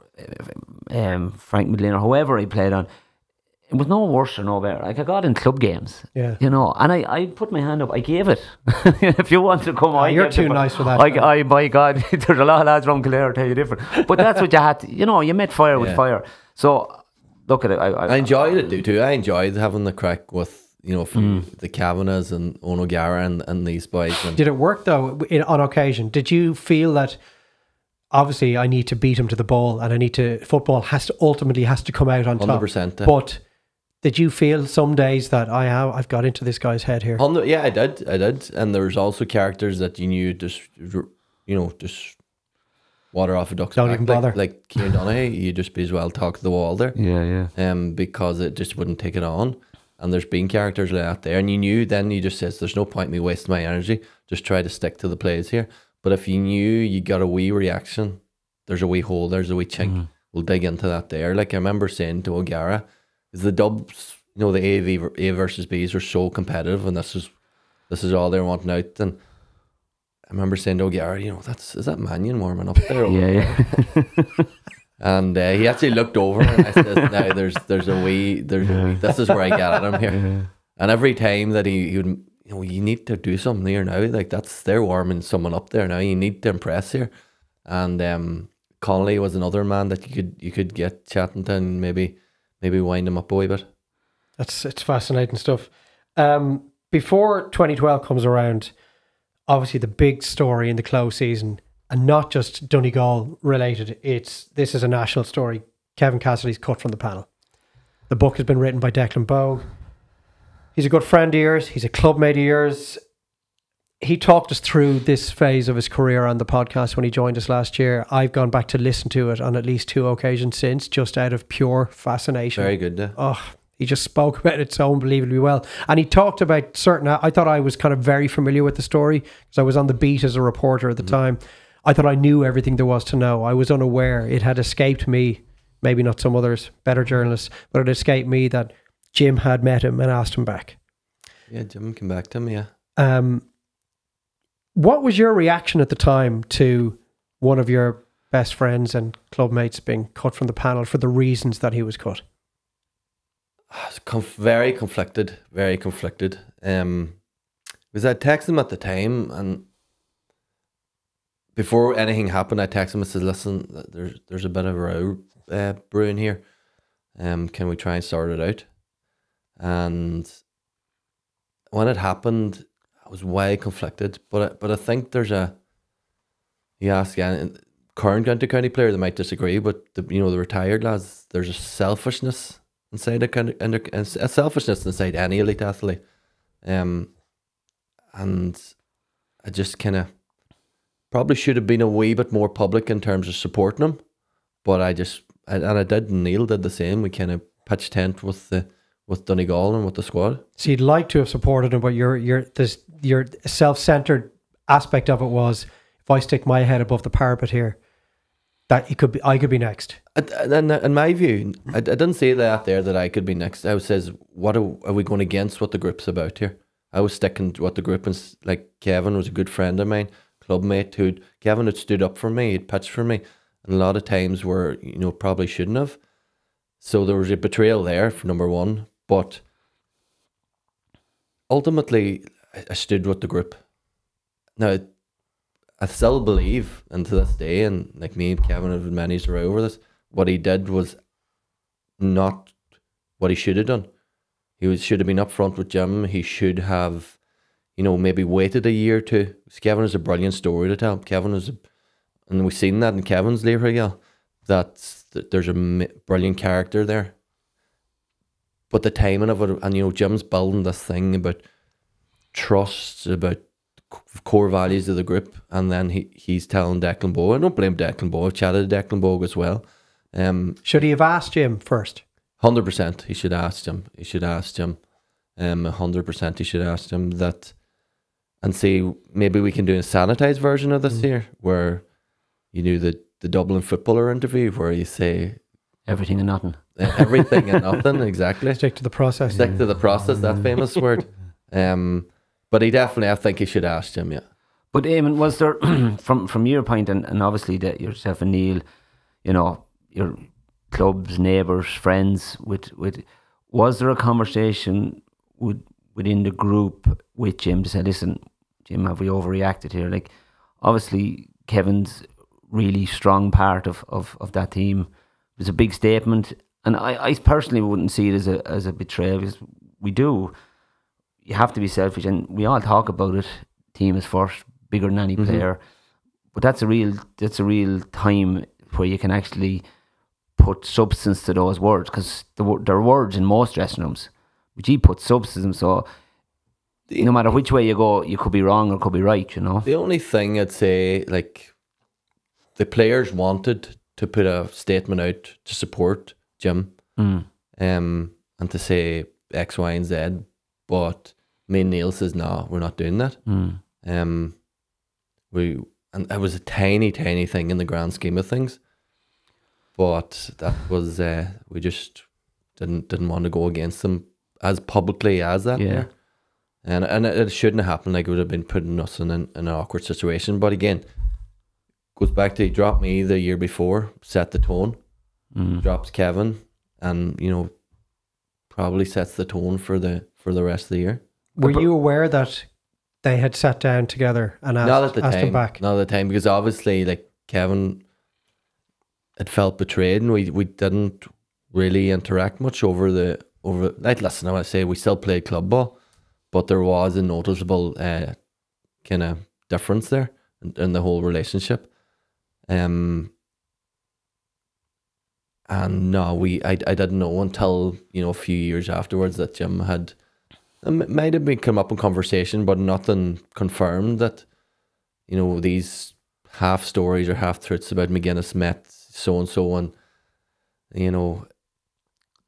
Frank Medlin or whoever I played on, it was no worse or no better. Like, I got in club games, you know, and I put my hand up. I gave it. If you want to come, you're too nice for that. My God, there's a lot of lads around Kildare tell you different. But that's what you had to, you know, you met fire with fire. So look at it. I enjoyed it too. I enjoyed having the crack with, you know, the Kavanaghs and Ono Gara and these boys. And did it work though on occasion? Did you feel that, obviously I need to beat him to the ball, and football ultimately has to come out on top. 100%. But did you feel some days that I've got into this guy's head here? Yeah, I did. And there was also characters that you knew just water off a duck's back. Don't even bother. Like Kieran Donaghy, you'd just be as well talk to the wall there. Yeah. Because it just wouldn't take it on. And there's been characters like that there, and you knew then, you just says, there's no point in me wasting my energy, just try to stick to the plays here. But if you knew you got a wee reaction, there's a wee hole, there's a wee chink, we'll dig into that there. Like, I remember saying to O'Gara, the dubs, you know, the A versus Bs are so competitive, and this is all they're wanting out. And I remember saying to O'Gara, you know, is that Mannion warming up there? Yeah. And he actually looked over, and I said, "Now there's a wee. This is where I get at him here." Yeah. And every time that he would, you know, you need to do something here now. Like, they're warming someone up there now. You need to impress here. And Connolly was another man that you could get chatting to and maybe wind him up a wee bit. It's fascinating stuff. Before 2012 comes around, obviously the big story in the close season, and not just Donegal related, this is a national story. Kevin Cassidy's cut from the panel. The book has been written by Declan Bogue. He's a good friend of yours. He's a clubmate of yours. He talked us through this phase of his career on the podcast when he joined us last year. I've gone back to listen to it on at least 2 occasions since, just out of pure fascination. Very good. He just spoke about it so unbelievably well. And he talked about I thought I was kind of very familiar with the story because I was on the beat as a reporter at the time. I thought I knew everything there was to know. I was unaware. It had escaped me, maybe not some others, better journalists, but it escaped me that Jim had met him and asked him back. Yeah, Jim came back to him, yeah. What was your reaction at the time to one of your best friends and clubmates being cut from the panel for the reasons that he was cut? I was very conflicted. Because I texted him at the time, and before anything happened, I texted him and said, "Listen, there's a bit of a row brewing here. Can we try and sort it out?" And when it happened, I was way conflicted. But I think there's you ask again, current county player, they might disagree, but the retired lads, there's a selfishness inside a selfishness inside any elite athlete, and I just kind of probably should have been a wee bit more public in terms of supporting him, but I did, and Neil did the same. We kind of pitched tent with Donegal and with the squad. So you'd like to have supported him, but your self-centered aspect of it was, if I stick my head above the parapet here, that I could be next. And in my view, I didn't say that I could be next. I says, what are we going against what the group's about here? I was sticking to what the group, and like Kevin was a good friend of mine, clubmate, Kevin had stood up for me, he'd pitched for me, and a lot of times where, probably shouldn't have. So there was a betrayal there for number one, but ultimately I stood with the group. Now, I still believe, and to this day, and like me and Kevin have managed to row over this, what he did was not what he should have done. Should have been up front with Jim. He should have, maybe waited a year or two. Kevin has a brilliant story to tell. And we've seen that in Kevin's later, that there's a brilliant character there. But the timing of it, and Jim's building this thing about trust, about core values of the group, and then he's telling Declan Bowe. I don't blame Declan Bowe. I've chatted to Declan Bowe as well. Should he have asked Jim first? 100%. He should ask Jim. 100% he should ask Jim that, and see, maybe we can do a sanitized version of this here, where you do the Dublin footballer interview where you say everything and nothing. Everything and nothing, exactly. Stick to the process. Stick to the process, that famous word. But he definitely, I think he should ask Jim, yeah. But Eamon, was there, from your point, and obviously that yourself and Neil, your clubs, neighbours, friends, was there a conversation within the group with Jim to say, listen, Jim, have we overreacted here? Like, obviously, Kevin's really strong part of that team. It was a big statement, and I personally wouldn't see it as a betrayal, because you have to be selfish, and we all talk about it. Team is first, bigger than any player, but that's a real time where you can actually put substance to those words, because there are words in most dressing rooms, but you put substance to them. So no matter which way you go, you could be wrong or could be right. The only thing I'd say, like, the players wanted to put a statement out to support Jim, and to say X, Y, and Z. But me and Neil says, no, we're not doing that. And it was a tiny thing in the grand scheme of things. But that was we just didn't want to go against them as publicly as that. Yeah. And it shouldn't have happened. Like, it would have been putting us in an awkward situation. But again, goes back to, he dropped me the year before, set the tone, drops Kevin, and probably sets the tone for the rest of the year. Were you aware that they had sat down together and asked him back? Not at the time, because obviously, like, Kevin had felt betrayed, and we didn't really interact much over like, listen, I want to say we still played club ball, but there was a noticeable kind of difference there in the whole relationship. And no, I didn't know until a few years afterwards that Jim had, it might have been come up in conversation, but nothing confirmed that these half stories or half truths about McGuinness met so and so, and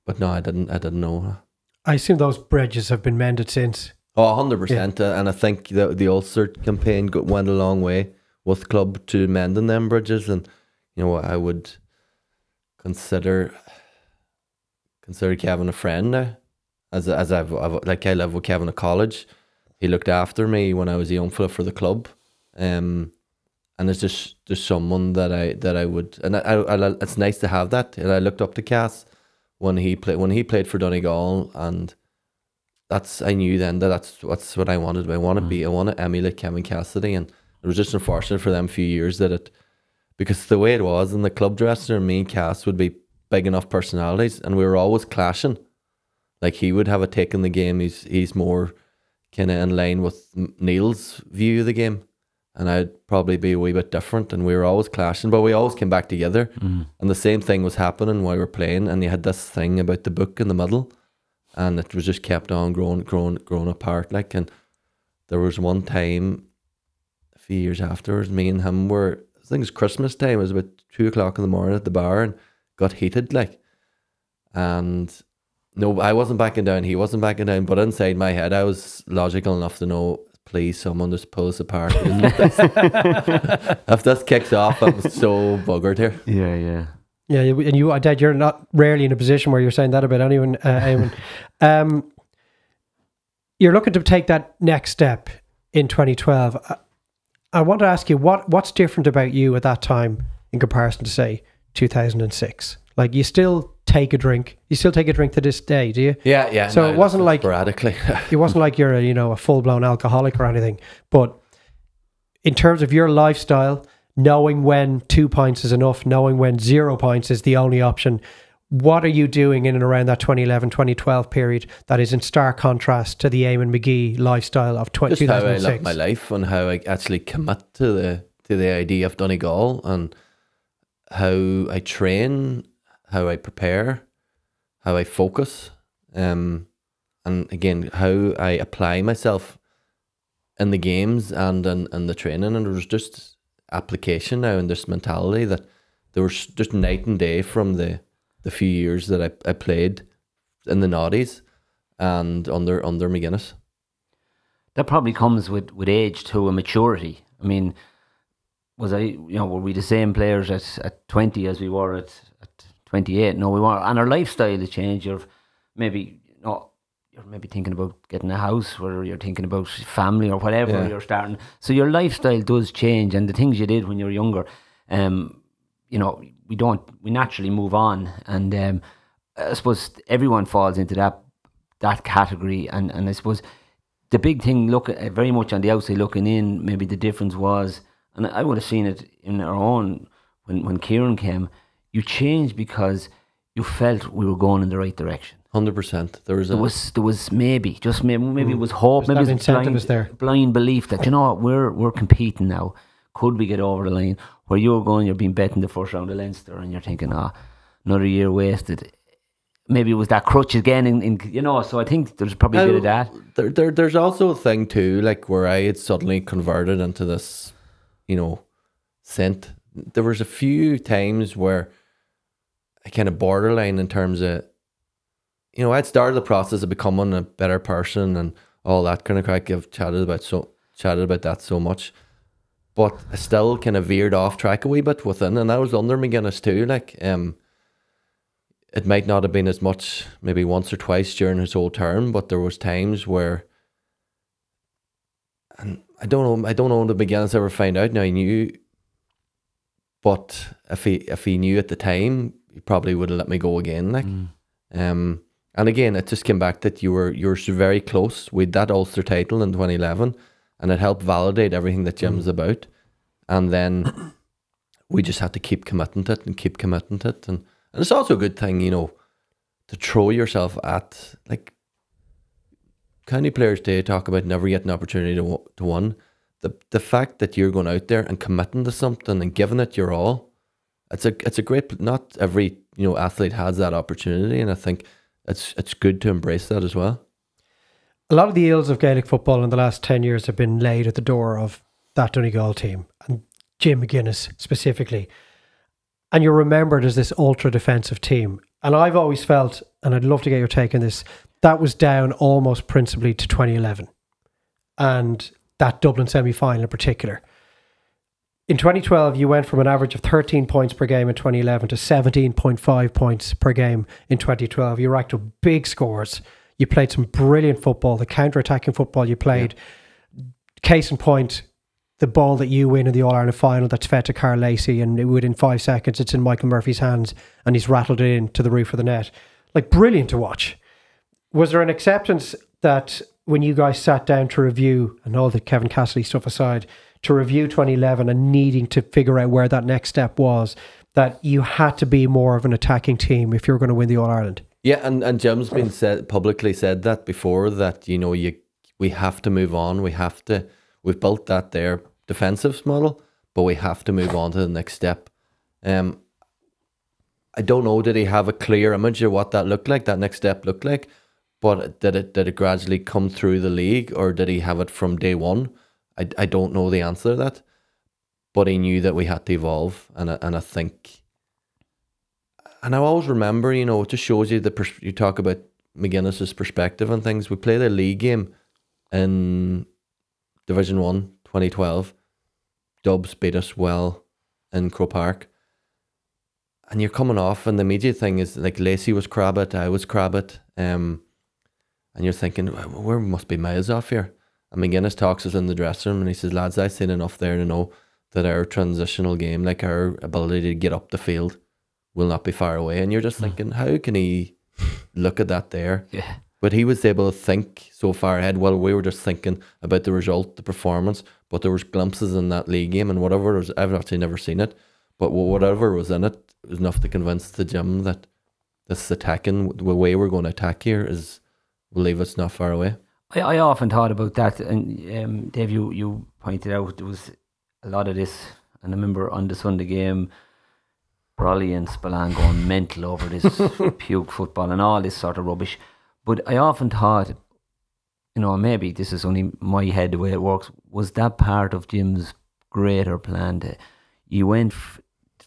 but no, I didn't know. I assume those bridges have been mended since. Oh, 100%. And I think the Ulster campaign went a long way with club to mending them bridges, and I would consider Kevin a friend now, as I've like, I lived with Kevin at college. He looked after me when I was a young fella for the club, and it's just someone that I would, and I it's nice to have that. And I looked up to Cass when he played for Donegal, and I knew then that's what I wanted. I want to emulate Kevin Cassidy, and it was just unfortunate for them few years because the way it was in the club dressing room, me and Cass would be big enough personalities, and we were always clashing. Like, he would have a take in the game. He's more kind of in line with Neil's view of the game, and I'd probably be a wee bit different, and we were always clashing, but we always came back together. And the same thing was happening while we were playing, and you had this thing about the book in the middle, and it was just kept on growing apart. Like, and there was one time a few years afterwards, me and him were, I think it was Christmas time, it was about 2 o'clock in the morning at the bar, and got heated, like, and no, I wasn't backing down, he wasn't backing down, but inside my head I was logical enough to know, please, someone just pull us apart. If this kicks off, I'm so buggered here. Yeah. Yeah, and you're not rarely in a position where you're saying that about anyone, Eamon. You're looking to take that next step in 2012. I want to ask you, what's different about you at that time in comparison to, say, 2006? Like, you still take a drink. You still take a drink to this day, do you? Yeah. So it wasn't like sporadically. It wasn't like you're a full-blown alcoholic or anything. But in terms of your lifestyle, knowing when 2 pints is enough, knowing when 0 pints is the only option, What are you doing in and around that 2011, 2012 period that is in stark contrast to the Eamon McGee lifestyle of 2006? Just how I live my life and how I actually commit to the idea of Donegal, and how I train, how I prepare, how I focus, and again, how I apply myself in the games and in the training. And there was just application now and this mentality that there was just night and day from the few years that I played in the Naughties and under McGuinness. That probably comes with age too, and maturity. I mean, were we the same players at 20 as we were at 28? No, we weren't. And our lifestyle has changed. You're maybe thinking about getting a house, or you're thinking about family or whatever you're starting. So your lifestyle does change, and the things you did when you were younger, we naturally move on, and I suppose everyone falls into that category, and I suppose the big thing, very much on the outside looking in, maybe the difference was, and I would have seen it in our own when Kieran came, you changed because you felt we were going in the right direction. 100%. There was maybe it was hope, maybe it was blind belief that, you know what, we're competing now. Could we get over the line? Where you're being bet in the first round of Leinster, and you're thinking, another year wasted. Maybe it was that crutch again, so I think there's probably a bit of that. There's also a thing too, like where I had suddenly converted into this, scent. There was a few times where I kind of borderline in terms of, I'd started the process of becoming a better person and all that kind of crack. I've chatted about that so much. But I still kind of veered off track a wee bit within, and that was under McGuinness too. Like, it might not have been as much, maybe once or twice during his whole term, but there was times where, and I don't know if McGuinness ever found out. Now he knew, but if he knew at the time, he probably would have let me go again. Like, and again, it just came back that you were very close with that Ulster title in 2011. And it helped validate everything that Jim's about. And then we just had to keep committing to it. And it's also a good thing, to throw yourself at, like, county players today talk about never getting an opportunity to win. The fact that you're going out there and committing to something and giving it your all, it's a great, not every, athlete has that opportunity. And I think it's good to embrace that as well. A lot of the ills of Gaelic football in the last 10 years have been laid at the door of that Donegal team, and Jim McGuinness specifically. And you're remembered as this ultra defensive team. And I've always felt, and I'd love to get your take on this, that was down almost principally to 2011 and that Dublin semi-final in particular. In 2012, you went from an average of 13 points per game in 2011 to 17.5 points per game in 2012. You racked up big scores. You played some brilliant football, the counter-attacking football you played. Yeah. Case in point, the ball that you win in the All-Ireland final that's fed to Carl Lacey, and within 5 seconds it's in Michael Murphy's hands and he's rattled it into the roof of the net. Like, brilliant to watch. Was there an acceptance that when you guys sat down to review, and all the Kevin Cassidy stuff aside, to review 2011 and needing to figure out where that next step was, that you had to be more of an attacking team if you were going to win the All-Ireland? Yeah, and Jim's been publicly said that before, that we have to move on. We've built that there defensive model, but we have to move on to the next step. I don't know, did he have a clear image of what that looked like, that next step looked like? But did it gradually come through the league, or did he have it from day one? I don't know the answer to that, but he knew that we had to evolve, and I think. And I always remember, it just shows you you talk about McGuinness's perspective and things. We played a league game in Division 1, 2012. Dubs beat us well in Croke Park. And you're coming off, and the immediate thing is, like, Lacey was crabbit, I was crabbit. And you're thinking, we must be miles off here. And McGuinness talks us in the dressing room, and he says, lads, I've seen enough there to know that our transitional game, like our ability to get up the field, will not be far away. And you're just thinking, how can he look at that there? Yeah. But he was able to think so far ahead. Well, we were just thinking about the result, the performance, but there was glimpses in that league game and whatever was, I've actually never seen it, but whatever was in it was enough to convince the Jim that this attacking, the way we're going to attack here will leave us not far away. I often thought about that, and Dave, you pointed out there was a lot of this, and I remember on the Sunday game, Brawley and Spillane going mental over this puke football and all this sort of rubbish. But I often thought, maybe this is only my head the way it works, was that part of Jim's greater plan? You went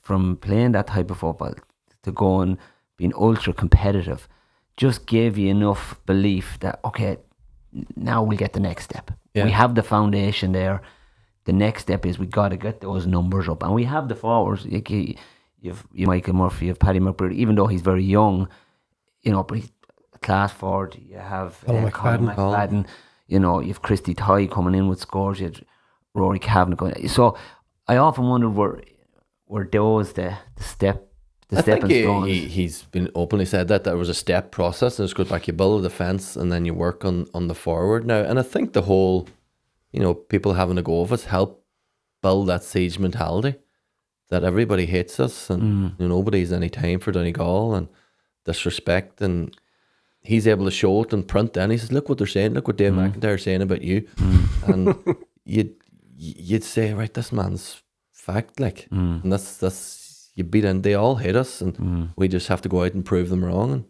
from playing that type of football to going, being ultra competitive, just gave you enough belief that, okay, now we'll get the next step. Yeah. We have the foundation there. The next step is we got to get those numbers up. And we have the forwards. You've Michael Murphy, you've Paddy McBride, even though he's very young, but he's a class forward. You have Colin McFadden. You've Christy Ty coming in with scores. You had Rory Kavanagh going. So I often wondered were those the stepping stones. He's been openly said that there was a step process, and it goes back, you build the defence and then you work on the forward now. And I think the whole, people having a go of us help build that siege mentality that everybody hates us and nobody's any time for Donegal and disrespect, and he's able to show it and print then. He says, look what they're saying, look what Dave McIntyre's saying about you. And you'd say, right, this man's fact, like, and that's you beat in, they all hate us, and we just have to go out and prove them wrong. And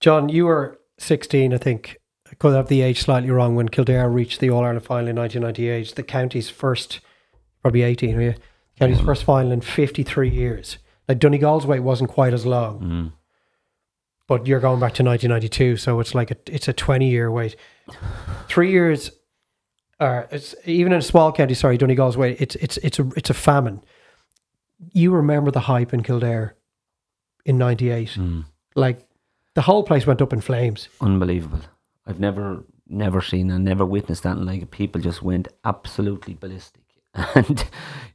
John, you were 16, I think. I could have the age slightly wrong when Kildare reached the All-Ireland final in 1998. The county's first, probably 18, were you? County's first final in 53 years. Like, Donegal's wait wasn't quite as long, but you're going back to 1992, so it's like it's a 20-year wait. 3 years, it's even in a small county. Sorry, Donegal's wait. It's a famine. You remember the hype in Kildare in 98? Like, the whole place went up in flames. Unbelievable. I've never seen and never witnessed that. Like, people just went absolutely ballistic. And,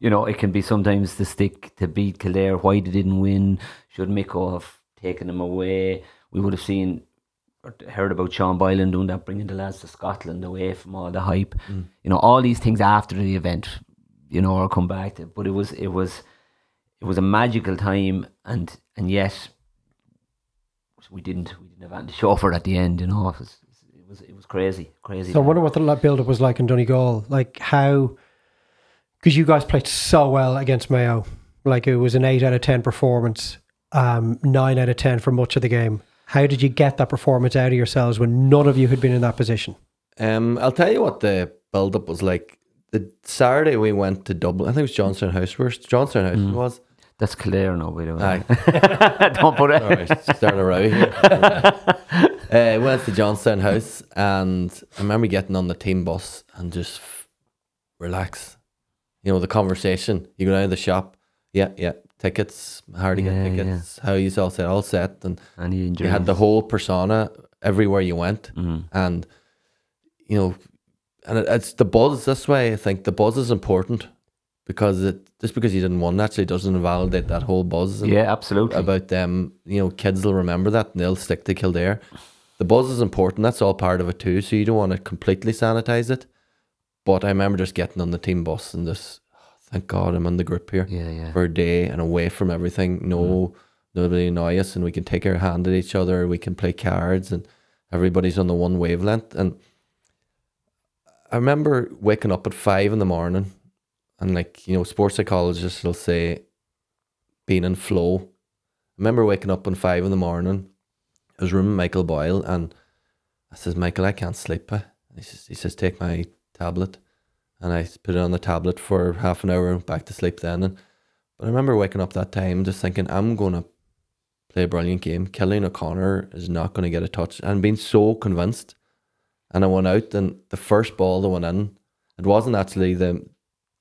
it can be sometimes the stick to beat Kildare, why they didn't win, should Micko have taken them away. We would have seen or heard about Sean Boylan doing that, bringing the lads to Scotland away from all the hype. All these things after the event, or come back to. But it was a magical time, and yet we didn't have anything to show for it at the end. It was crazy. So I wonder what the build up was like in Donegal, like how, because you guys played so well against Mayo, like it was an 8 out of 10 performance, 9 out of 10 for much of the game. How did you get that performance out of yourselves when none of you had been in that position? I'll tell you what the build up was like. The Saturday we went to Dublin, I think it was Johnstown House first. Johnstown House it was. That's Kildare now, by the way. Don't put it. Sorry, starting a row here. Went to Johnstown House, and I remember getting on the team bus and just relax. The conversation. You go down to the shop. Yeah. Tickets. Hard to get tickets. How you all said, all set. And you had the whole persona everywhere you went. And, and it's the buzz this way. I think the buzz is important. Because just because you didn't win actually doesn't invalidate that whole buzz. Yeah, absolutely. About them, kids will remember that and they'll stick to Kildare. The buzz is important. That's all part of it too. So you don't want to completely sanitize it. But I remember just getting on the team bus and just, thank God I'm in the group here for a day and away from everything. Nobody annoy us, and we can take our hand at each other. We can play cards, and everybody's on the one wavelength. And I remember waking up at 5 a.m. And like, sports psychologists will say being in flow. I remember waking up at 5 a.m. I was rooming Michael Boyle, and I says, Michael, I can't sleep. He says, take my tablet. And I put it on the tablet for half an hour and back to sleep then. But I remember waking up that time just thinking, I'm going to play a brilliant game. Killian O'Connor is not going to get a touch. And being so convinced. And I went out, and the first ball that went in, it wasn't actually the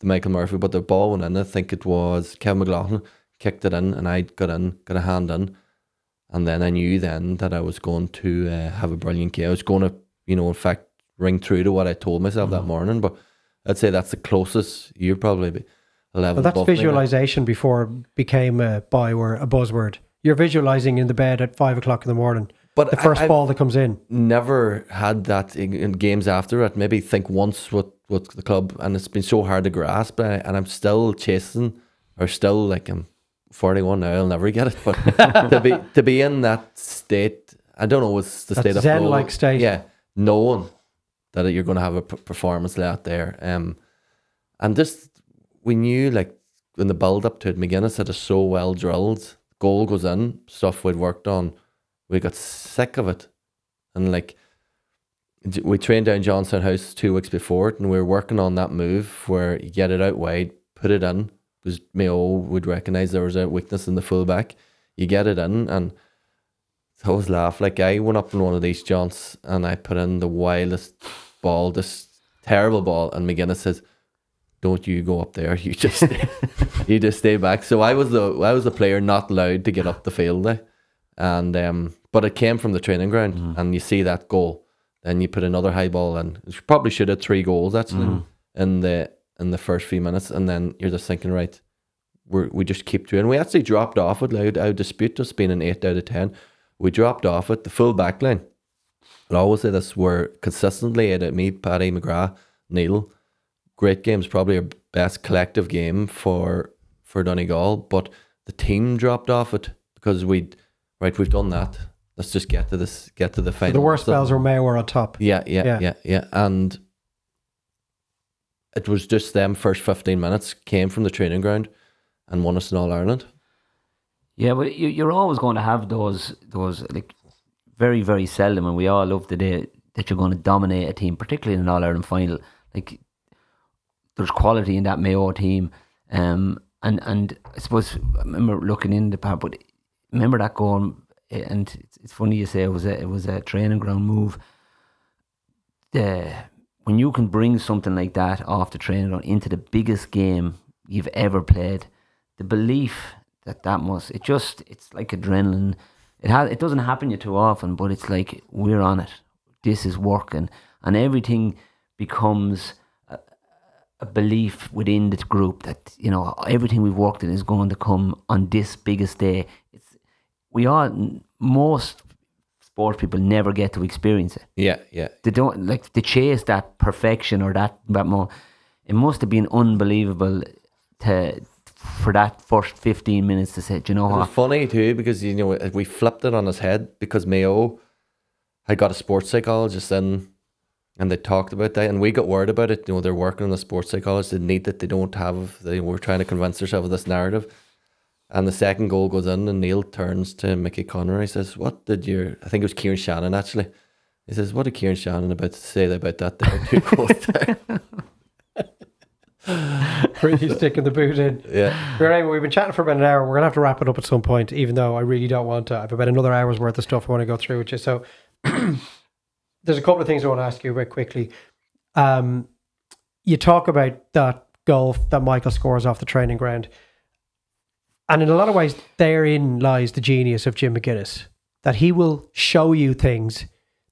Michael Murphy, but the ball went in. I think it was Kevin McLaughlin kicked it in, and I got a hand in, and then I knew then that I was going to have a brilliant game. I was going to, in fact, ring true to what I told myself that morning. But I'd say that's the closest you'd probably be. Well, that's visualization before it became a buzzword. You're visualizing in the bed at 5 o'clock in the morning. But the first ball that comes in. Never had that in games after it. Maybe think once with the club, and it's been so hard to grasp. And I'm still chasing, or still like I'm 41 now, I'll never get it. But to be in that state, I don't know, it's the state of flow. Zen-like state. Yeah, knowing that you're going to have a performance out there. And just, we knew, like, in the build-up to it, McGuinness had us so well drilled. Goal goes in, stuff we'd worked on. We got sick of it. And, like, we trained down Johnstown House 2 weeks before it, and we were working on that move where you get it out wide, put it in, because Mayo would recognise there was a weakness in the fullback. You get it in, and I always laugh. Like, I went up in one of these jaunts, and I put in the wildest ball, this terrible ball, and McGuinness says, "Don't you go up there, you just you just stay back." So I was the player not allowed to get up the field there. And but it came from the training ground, and you see that goal, then you put another high ball in. You probably should have 3 goals actually in the first few minutes, and then you're just thinking, right, we just keep doing. We actually dropped off it. I would dispute us being an 8 out of 10. We dropped off it. The full back line, I'll always say this, were consistently at me, Paddy, McGrath, Neil. Great games, probably our best collective game for Donegal, but the team dropped off it because we've done that. Let's just get to the final. So the worst spells were Mayo were on top. Yeah. And it was just them first 15 minutes came from the training ground and won us in All Ireland. Yeah, but you're always going to have those like very, very seldom, and we all love the day that you're going to dominate a team, particularly in an All Ireland final. Like, there's quality in that Mayo team, and I suppose I remember looking in the part, but remember that goal, and it's funny you say it was a training ground move. When you can bring something like that off the training ground into the biggest game you've ever played, the belief that must, it's like adrenaline. It doesn't happen you too often, but it's like, we're on it. This is working, and everything becomes a belief within the group that, you know, everything we've worked in is going to come on this biggest day. Most sports people never get to experience it. Yeah. They don't, like, they chase that perfection or that more. It must have been unbelievable for that first 15 minutes to say, do you know what? It's funny too, because, you know, we flipped it on his head, because Mayo had got a sports psychologist in, and they talked about that, and we got worried about it. You know, they're working on a sports psychologist. They need that. They were trying to convince themselves of this narrative. And the second goal goes in, and Neil turns to Mickey Conner. He says, I think it was Kieran Shannon actually. He says, "What did Kieran Shannon about to say about that there? 2 goals there." Really sticking the boot in. Yeah. Right, we've been chatting for about an hour. We're going to have to wrap it up at some point, even though I really don't want to. I have about another hour's worth of stuff I want to go through with you. So there's a couple of things I want to ask you about quickly. You talk about that goal that Michael scores off the training ground. And in a lot of ways, therein lies the genius of Jim McGuinness, that he will show you things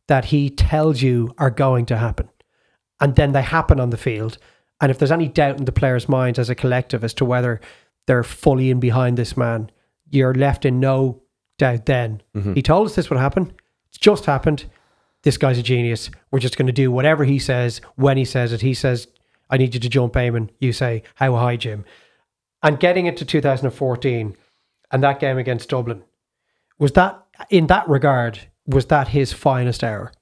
that he tells you are going to happen. And then they happen on the field. And if there's any doubt in the players' minds as a collective as to whether they're fully in behind this man, you're left in no doubt then. He told us this would happen. It's just happened. This guy's a genius. We're just going to do whatever he says, when he says it. He says, "I need you to jump, Eamon." You say, "How high, Jim?" And getting into 2014 and that game against Dublin, was that, in that regard, was that his finest hour?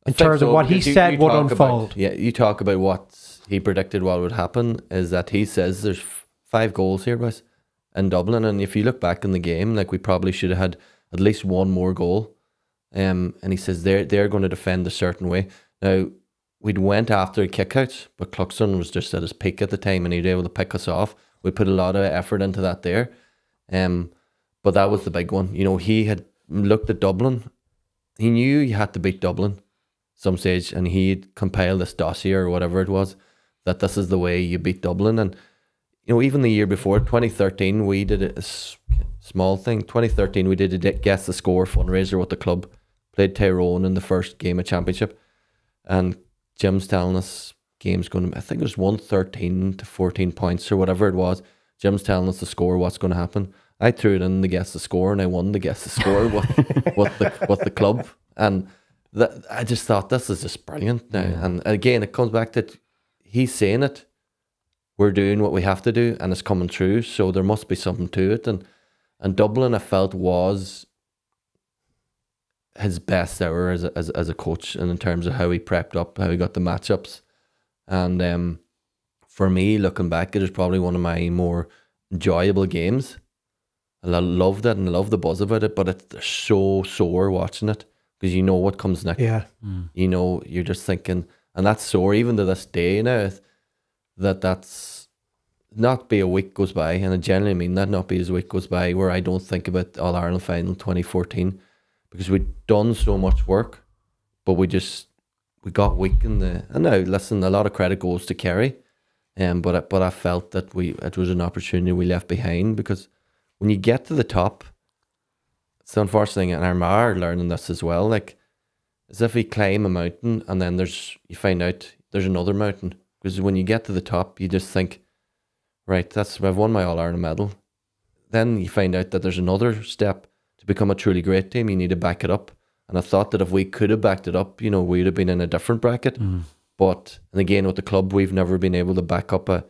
In terms of what he said would unfold. You talk about what he predicted what would happen, is that he says there's 5 goals here, boys, in Dublin. And if you look back in the game, like, we probably should have had at least 1 more goal. And he says they're going to defend a certain way. Now, we'd went after a kick out, but Cluxton was just at his peak at the time, and he was able to pick us off. We put a lot of effort into that there. But that was the big one. You know, he had looked at Dublin. He knew you had to beat Dublin some stage, and he'd compiled this dossier or whatever it was, that this is the way you beat Dublin. And, you know, even the year before, 2013, we did a small thing. 2013, we did a Guess the Score fundraiser with the club. Played Tyrone in the first game of championship. And Jim's telling us game's going to, I think it was 113 to 14 points or whatever it was. Jim's telling us the score, what's going to happen. I threw it in the Guess the Score, and I won the Guess the Score with the club. And I just thought, this is just brilliant now. Yeah. And again, it comes back to, he's saying it, we're doing what we have to do and it's coming through. So there must be something to it. And Dublin, I felt, was his best hour as a coach, and in terms of how he prepped up, how he got the matchups. And for me, looking back, it is probably one of my more enjoyable games. I loved it and I love the buzz about it, but it's so sore watching it because you know what comes next. Yeah. You know, you're just thinking, and that's sore even to this day now, that's not be a week goes by, and I genuinely mean that, not be as a week goes by where I don't think about All Ireland final 2014, because we'd done so much work, but we got weak in the, and now listen, a lot of credit goes to Kerry, but I felt that it was an opportunity we left behind, because when you get to the top, it's the unfortunate thing, and Armagh learning this as well, like, as if we climb a mountain and then you find out there's another mountain. Because when you get to the top, you just think, right, I've won my All-Ireland medal. Then you find out that there's another step to become a truly great team. You need to back it up. And I thought that if we could have backed it up, you know, we'd have been in a different bracket. But, and again, with the club, we've never been able to back up a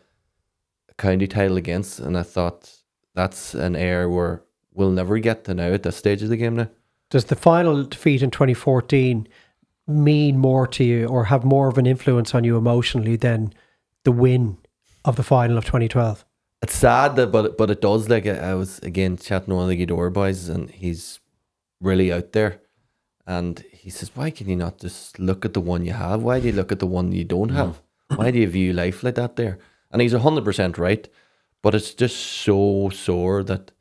county title against. And I thought that's an area where we'll never get to now at this stage of the game now. Does the final defeat in 2014 mean more to you or have more of an influence on you emotionally than the win of the final of 2012? It's sad, but it does. Like, I was, again, chatting to one of the Gidor boys, and he's really out there. And he says, why can you not just look at the one you have? Why do you look at the one you don't have? Why do you view life like that there? And he's 100% right. But it's just so sore that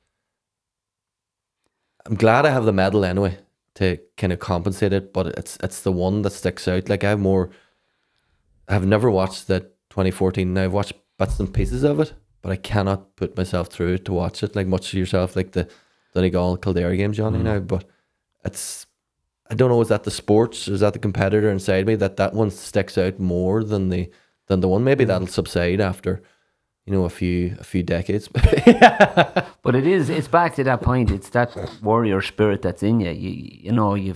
I'm glad I have the medal anyway to kind of compensate it, but it's the one that sticks out. Like, I've never watched the 2014. Now I've watched bits and pieces of it, but I cannot put myself through it to watch it, like much of yourself, like the Donegal Kildare game, Johnny, now. But I don't know, is that the sports, is that the competitor inside me, that one sticks out more than the one? Maybe that'll subside after, you know, a few decades. But it's back to that point. It's that warrior spirit that's in you. You know, you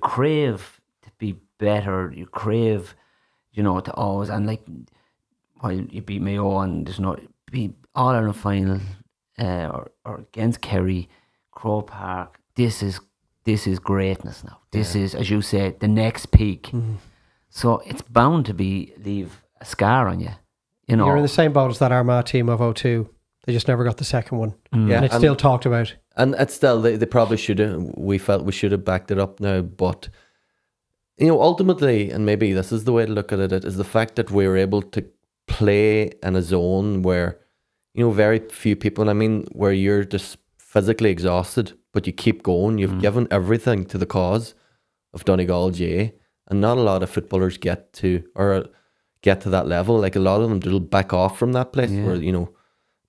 crave to be better. You crave, you know, to always, and like, while you beat Mayo and there's no be All Ireland final or against Kerry, Croke Park. This is greatness now. This is, as you said, the next peak. So it's bound to leave a scar on you. You know, you're in the same boat as that Armagh team of 2002. They just never got the second one. Yeah, and it's still talked about. And it's still, they probably should have, we felt we should have backed it up now. But, you know, ultimately, and maybe this is the way to look at it, is the fact that we were able to play in a zone where, you know, very few people, and I mean, where you're just physically exhausted, but you keep going. You've given everything to the cause of Donegal J, and not a lot of footballers get to that level. Like, a lot of them will back off from that place where, you know,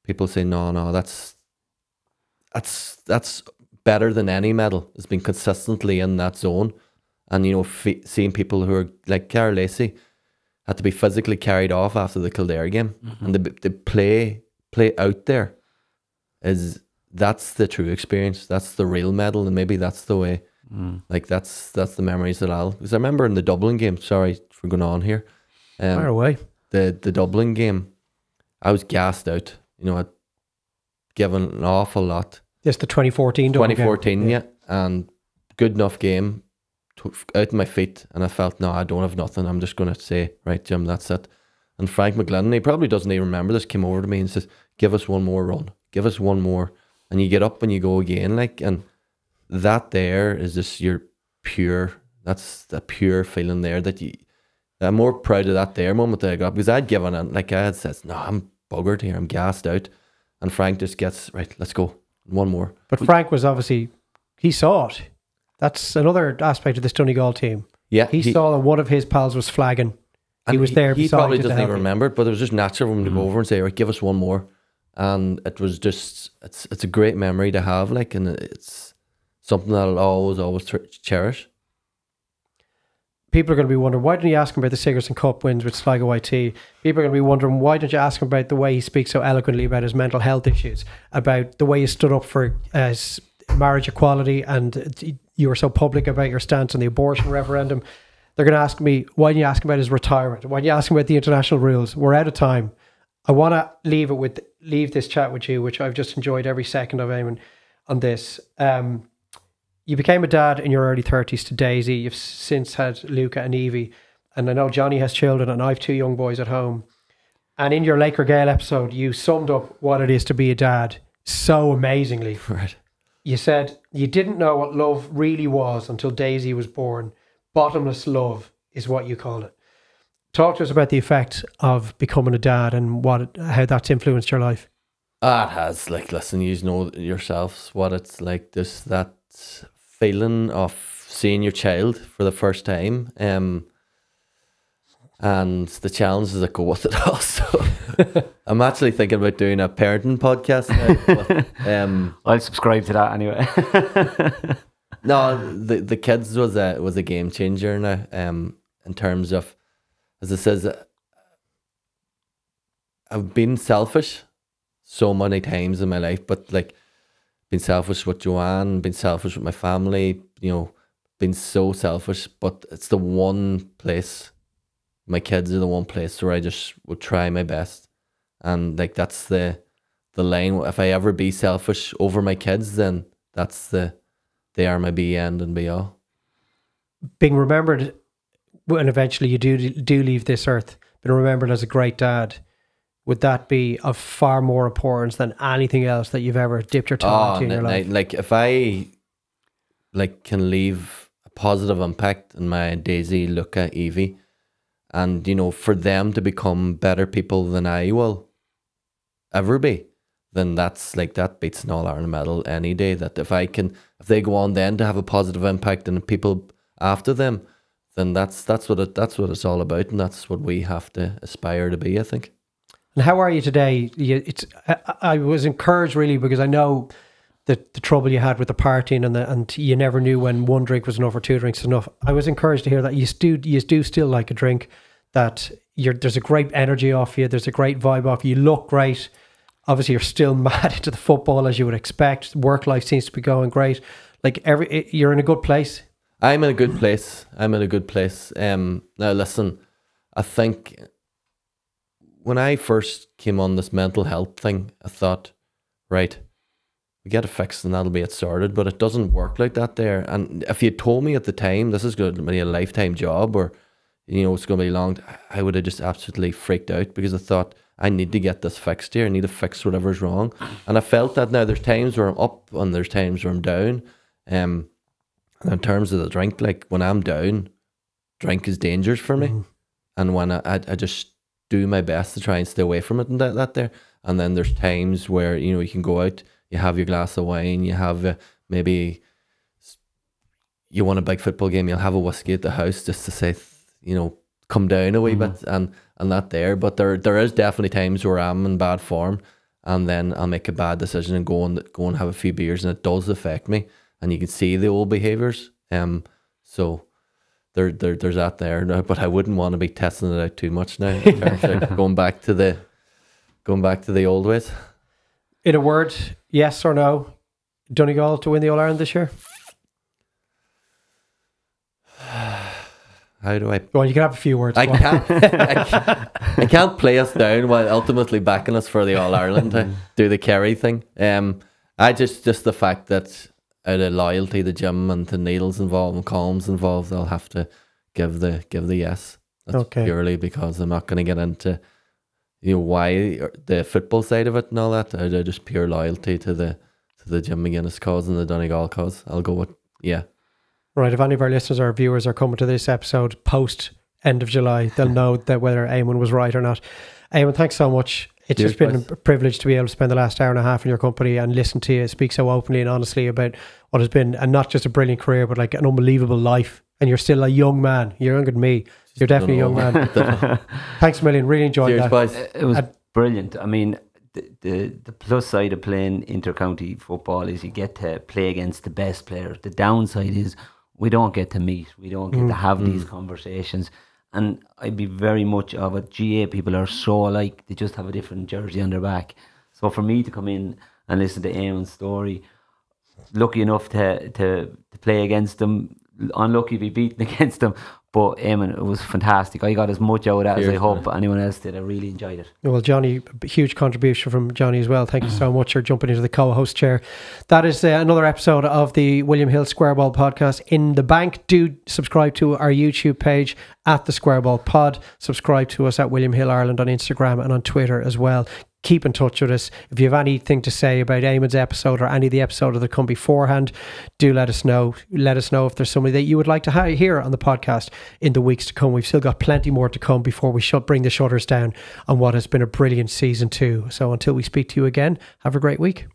people say, no, that's better than any medal. It's been consistently in that zone. And, you know, seeing people who are like Carol Lacey had to be physically carried off after the Kildare game, and the play out there that's the true experience. That's the real medal, and maybe that's the way. Like, that's the memories that because I remember in the Dublin game. Sorry for going on here. Fire away. The Dublin game, I was gassed out. You know, I'd given an awful lot. Yes, the 2014 Dublin 2014, game. yeah. And good enough game, out of my feet, and I felt, no, I don't have nothing. I'm just going to say, right, Jim, that's it. And Frank McGlennon, he probably doesn't even remember this, came over to me and says, give us one more run. Give us one more. And you get up and you go again, like, and that there is just that's the pure feeling there that I'm more proud of that there moment that I got, because I'd given it, like I had said, no, I'm buggered here, I'm gassed out. And Frank just gets, right, let's go, one more. But Frank was obviously, he saw it. That's another aspect of this Donegal team. Yeah. He saw that one of his pals was flagging. He was there. He probably doesn't even remember it, but it was just natural for him to go over and say, right, give us one more. And it was just, it's a great memory to have, like, and it's something that I'll always cherish. People are going to be wondering, why didn't you ask him about the Sigerson Cup wins with Sligo YT? People are going to be wondering, why didn't you ask him about the way he speaks so eloquently about his mental health issues, about the way he stood up for marriage equality, and you were so public about your stance on the abortion referendum. They're going to ask me, why didn't you ask him about his retirement? Why didn't you ask him about the international rules? We're out of time. I want to leave this chat with you, which I've just enjoyed every second of, Eamon, on this. You became a dad in your early 30s to Daisy. You've since had Luca and Evie. And I know Johnny has children and I have 2 young boys at home. And in your Laker Gale episode, you summed up what it is to be a dad so amazingly. Right. You said you didn't know what love really was until Daisy was born. Bottomless love is what you called it. Talk to us about the effect of becoming a dad and how that's influenced your life. It has. Like, listen, you know yourselves what it's like. That feeling of seeing your child for the first time, and the challenges that go with it also. I'm actually thinking about doing a parenting podcast now, but, I'll subscribe to that anyway. no, the kids was a game changer now, in terms of, as it says, I've been selfish so many times in my life, but like, been selfish with Joanne, been selfish with my family, been so selfish, but it's the one place, my kids are the one place where I just would try my best. And like, that's the line. If I ever be selfish over my kids, then they are my be end and be all. Being remembered when eventually you do leave this earth, being remembered as a great dad, would that be of far more importance than anything else that you've ever dipped your toe into in your life? Like, if I can leave a positive impact on my Daisy, Luca, Evie, and for them to become better people than I will ever be, then that's like, that beats an All-Ireland medal any day. That if they go on then to have a positive impact on the people after them, then that's what it's all about, and that's what we have to aspire to be, I think. And how are you today? I was encouraged really, because I know the trouble you had with the partying and you never knew when 1 drink was enough or 2 drinks enough. I was encouraged to hear that you do still like a drink, that there's a great energy off you, there's a great vibe off you, look great. Obviously, you're still mad into the football as you would expect. Work life seems to be going great. Like, you're in a good place. I'm in a good place. Now, listen, I think when I first came on this mental health thing, I thought, right, we get it fixed and that'll be it sorted. But it doesn't work like that there. And if you told me at the time, this is going to be a lifetime job, or, it's going to be long, I would have just absolutely freaked out, because I thought, I need to get this fixed here. I need to fix whatever's wrong. And I felt that now. There's times where I'm up and there's times where I'm down. And in terms of the drink, like, when I'm down, drink is dangerous for me. And when I just do my best to try and stay away from it and that there. And then there's times where, you can go out, you have your glass of wine, you have maybe you want a big football game, you'll have a whiskey at the house just to say, come down a wee bit and that there. But there is definitely times where I'm in bad form, and then I'll make a bad decision and go and have a few beers, and it does affect me, and you can see the old behaviours. So there's that there now, but I wouldn't want to be testing it out too much now in terms of going back to the old ways. In a word, yes or no, Donegal to win the All-Ireland this year? How do I? Well, you can have a few words. I can't play us down while ultimately backing us for the All-Ireland to do the Kerry thing. I just the fact that out of loyalty to Jim and to Neil's involved and Colm's involved, I'll have to give the yes. That's okay. Purely because I'm not going to get into why the football side of it and all that. Out of just pure loyalty to the Jim McGuinness cause and the Donegal cause, I'll go with yeah. Right, if any of our listeners or viewers are coming to this episode post end of July, they'll know that whether Eamon was right or not. Eamon, thanks so much. It's just been a privilege to be able to spend the last hour and a half in your company and listen to you speak so openly and honestly about what has been, and not just a brilliant career, but like an unbelievable life. And you're still a young man. You're younger than me. You're definitely a young man. Thanks a million. Really enjoyed that. Boys. It was brilliant. I mean, the plus side of playing inter-county football is you get to play against the best players. The downside is we don't get to meet. We don't get to have these conversations. And I'd be very much of it. GA people are so alike. They just have a different jersey on their back. So for me to come in and listen to Eamon's story, lucky enough to play against them, unlucky to be beaten against them, But Eamon, it was fantastic. I got as much out of that as I hope man. anyone else did. I really enjoyed it. Well, Johnny, a huge contribution from Johnny as well. Thank you so much for jumping into the co-host chair. That is another episode of the William Hill Square Ball podcast in the bank. Do subscribe to our YouTube page at the Square Ball Pod. Subscribe to us at William Hill Ireland on Instagram and on Twitter as well. Keep in touch with us. If you have anything to say about Eamon's episode or any of the episodes that come beforehand, do let us know. Let us know if there's somebody that you would like to hear on the podcast in the weeks to come. We've still got plenty more to come before we bring the shutters down on what has been a brilliant season 2. So until we speak to you again, have a great week.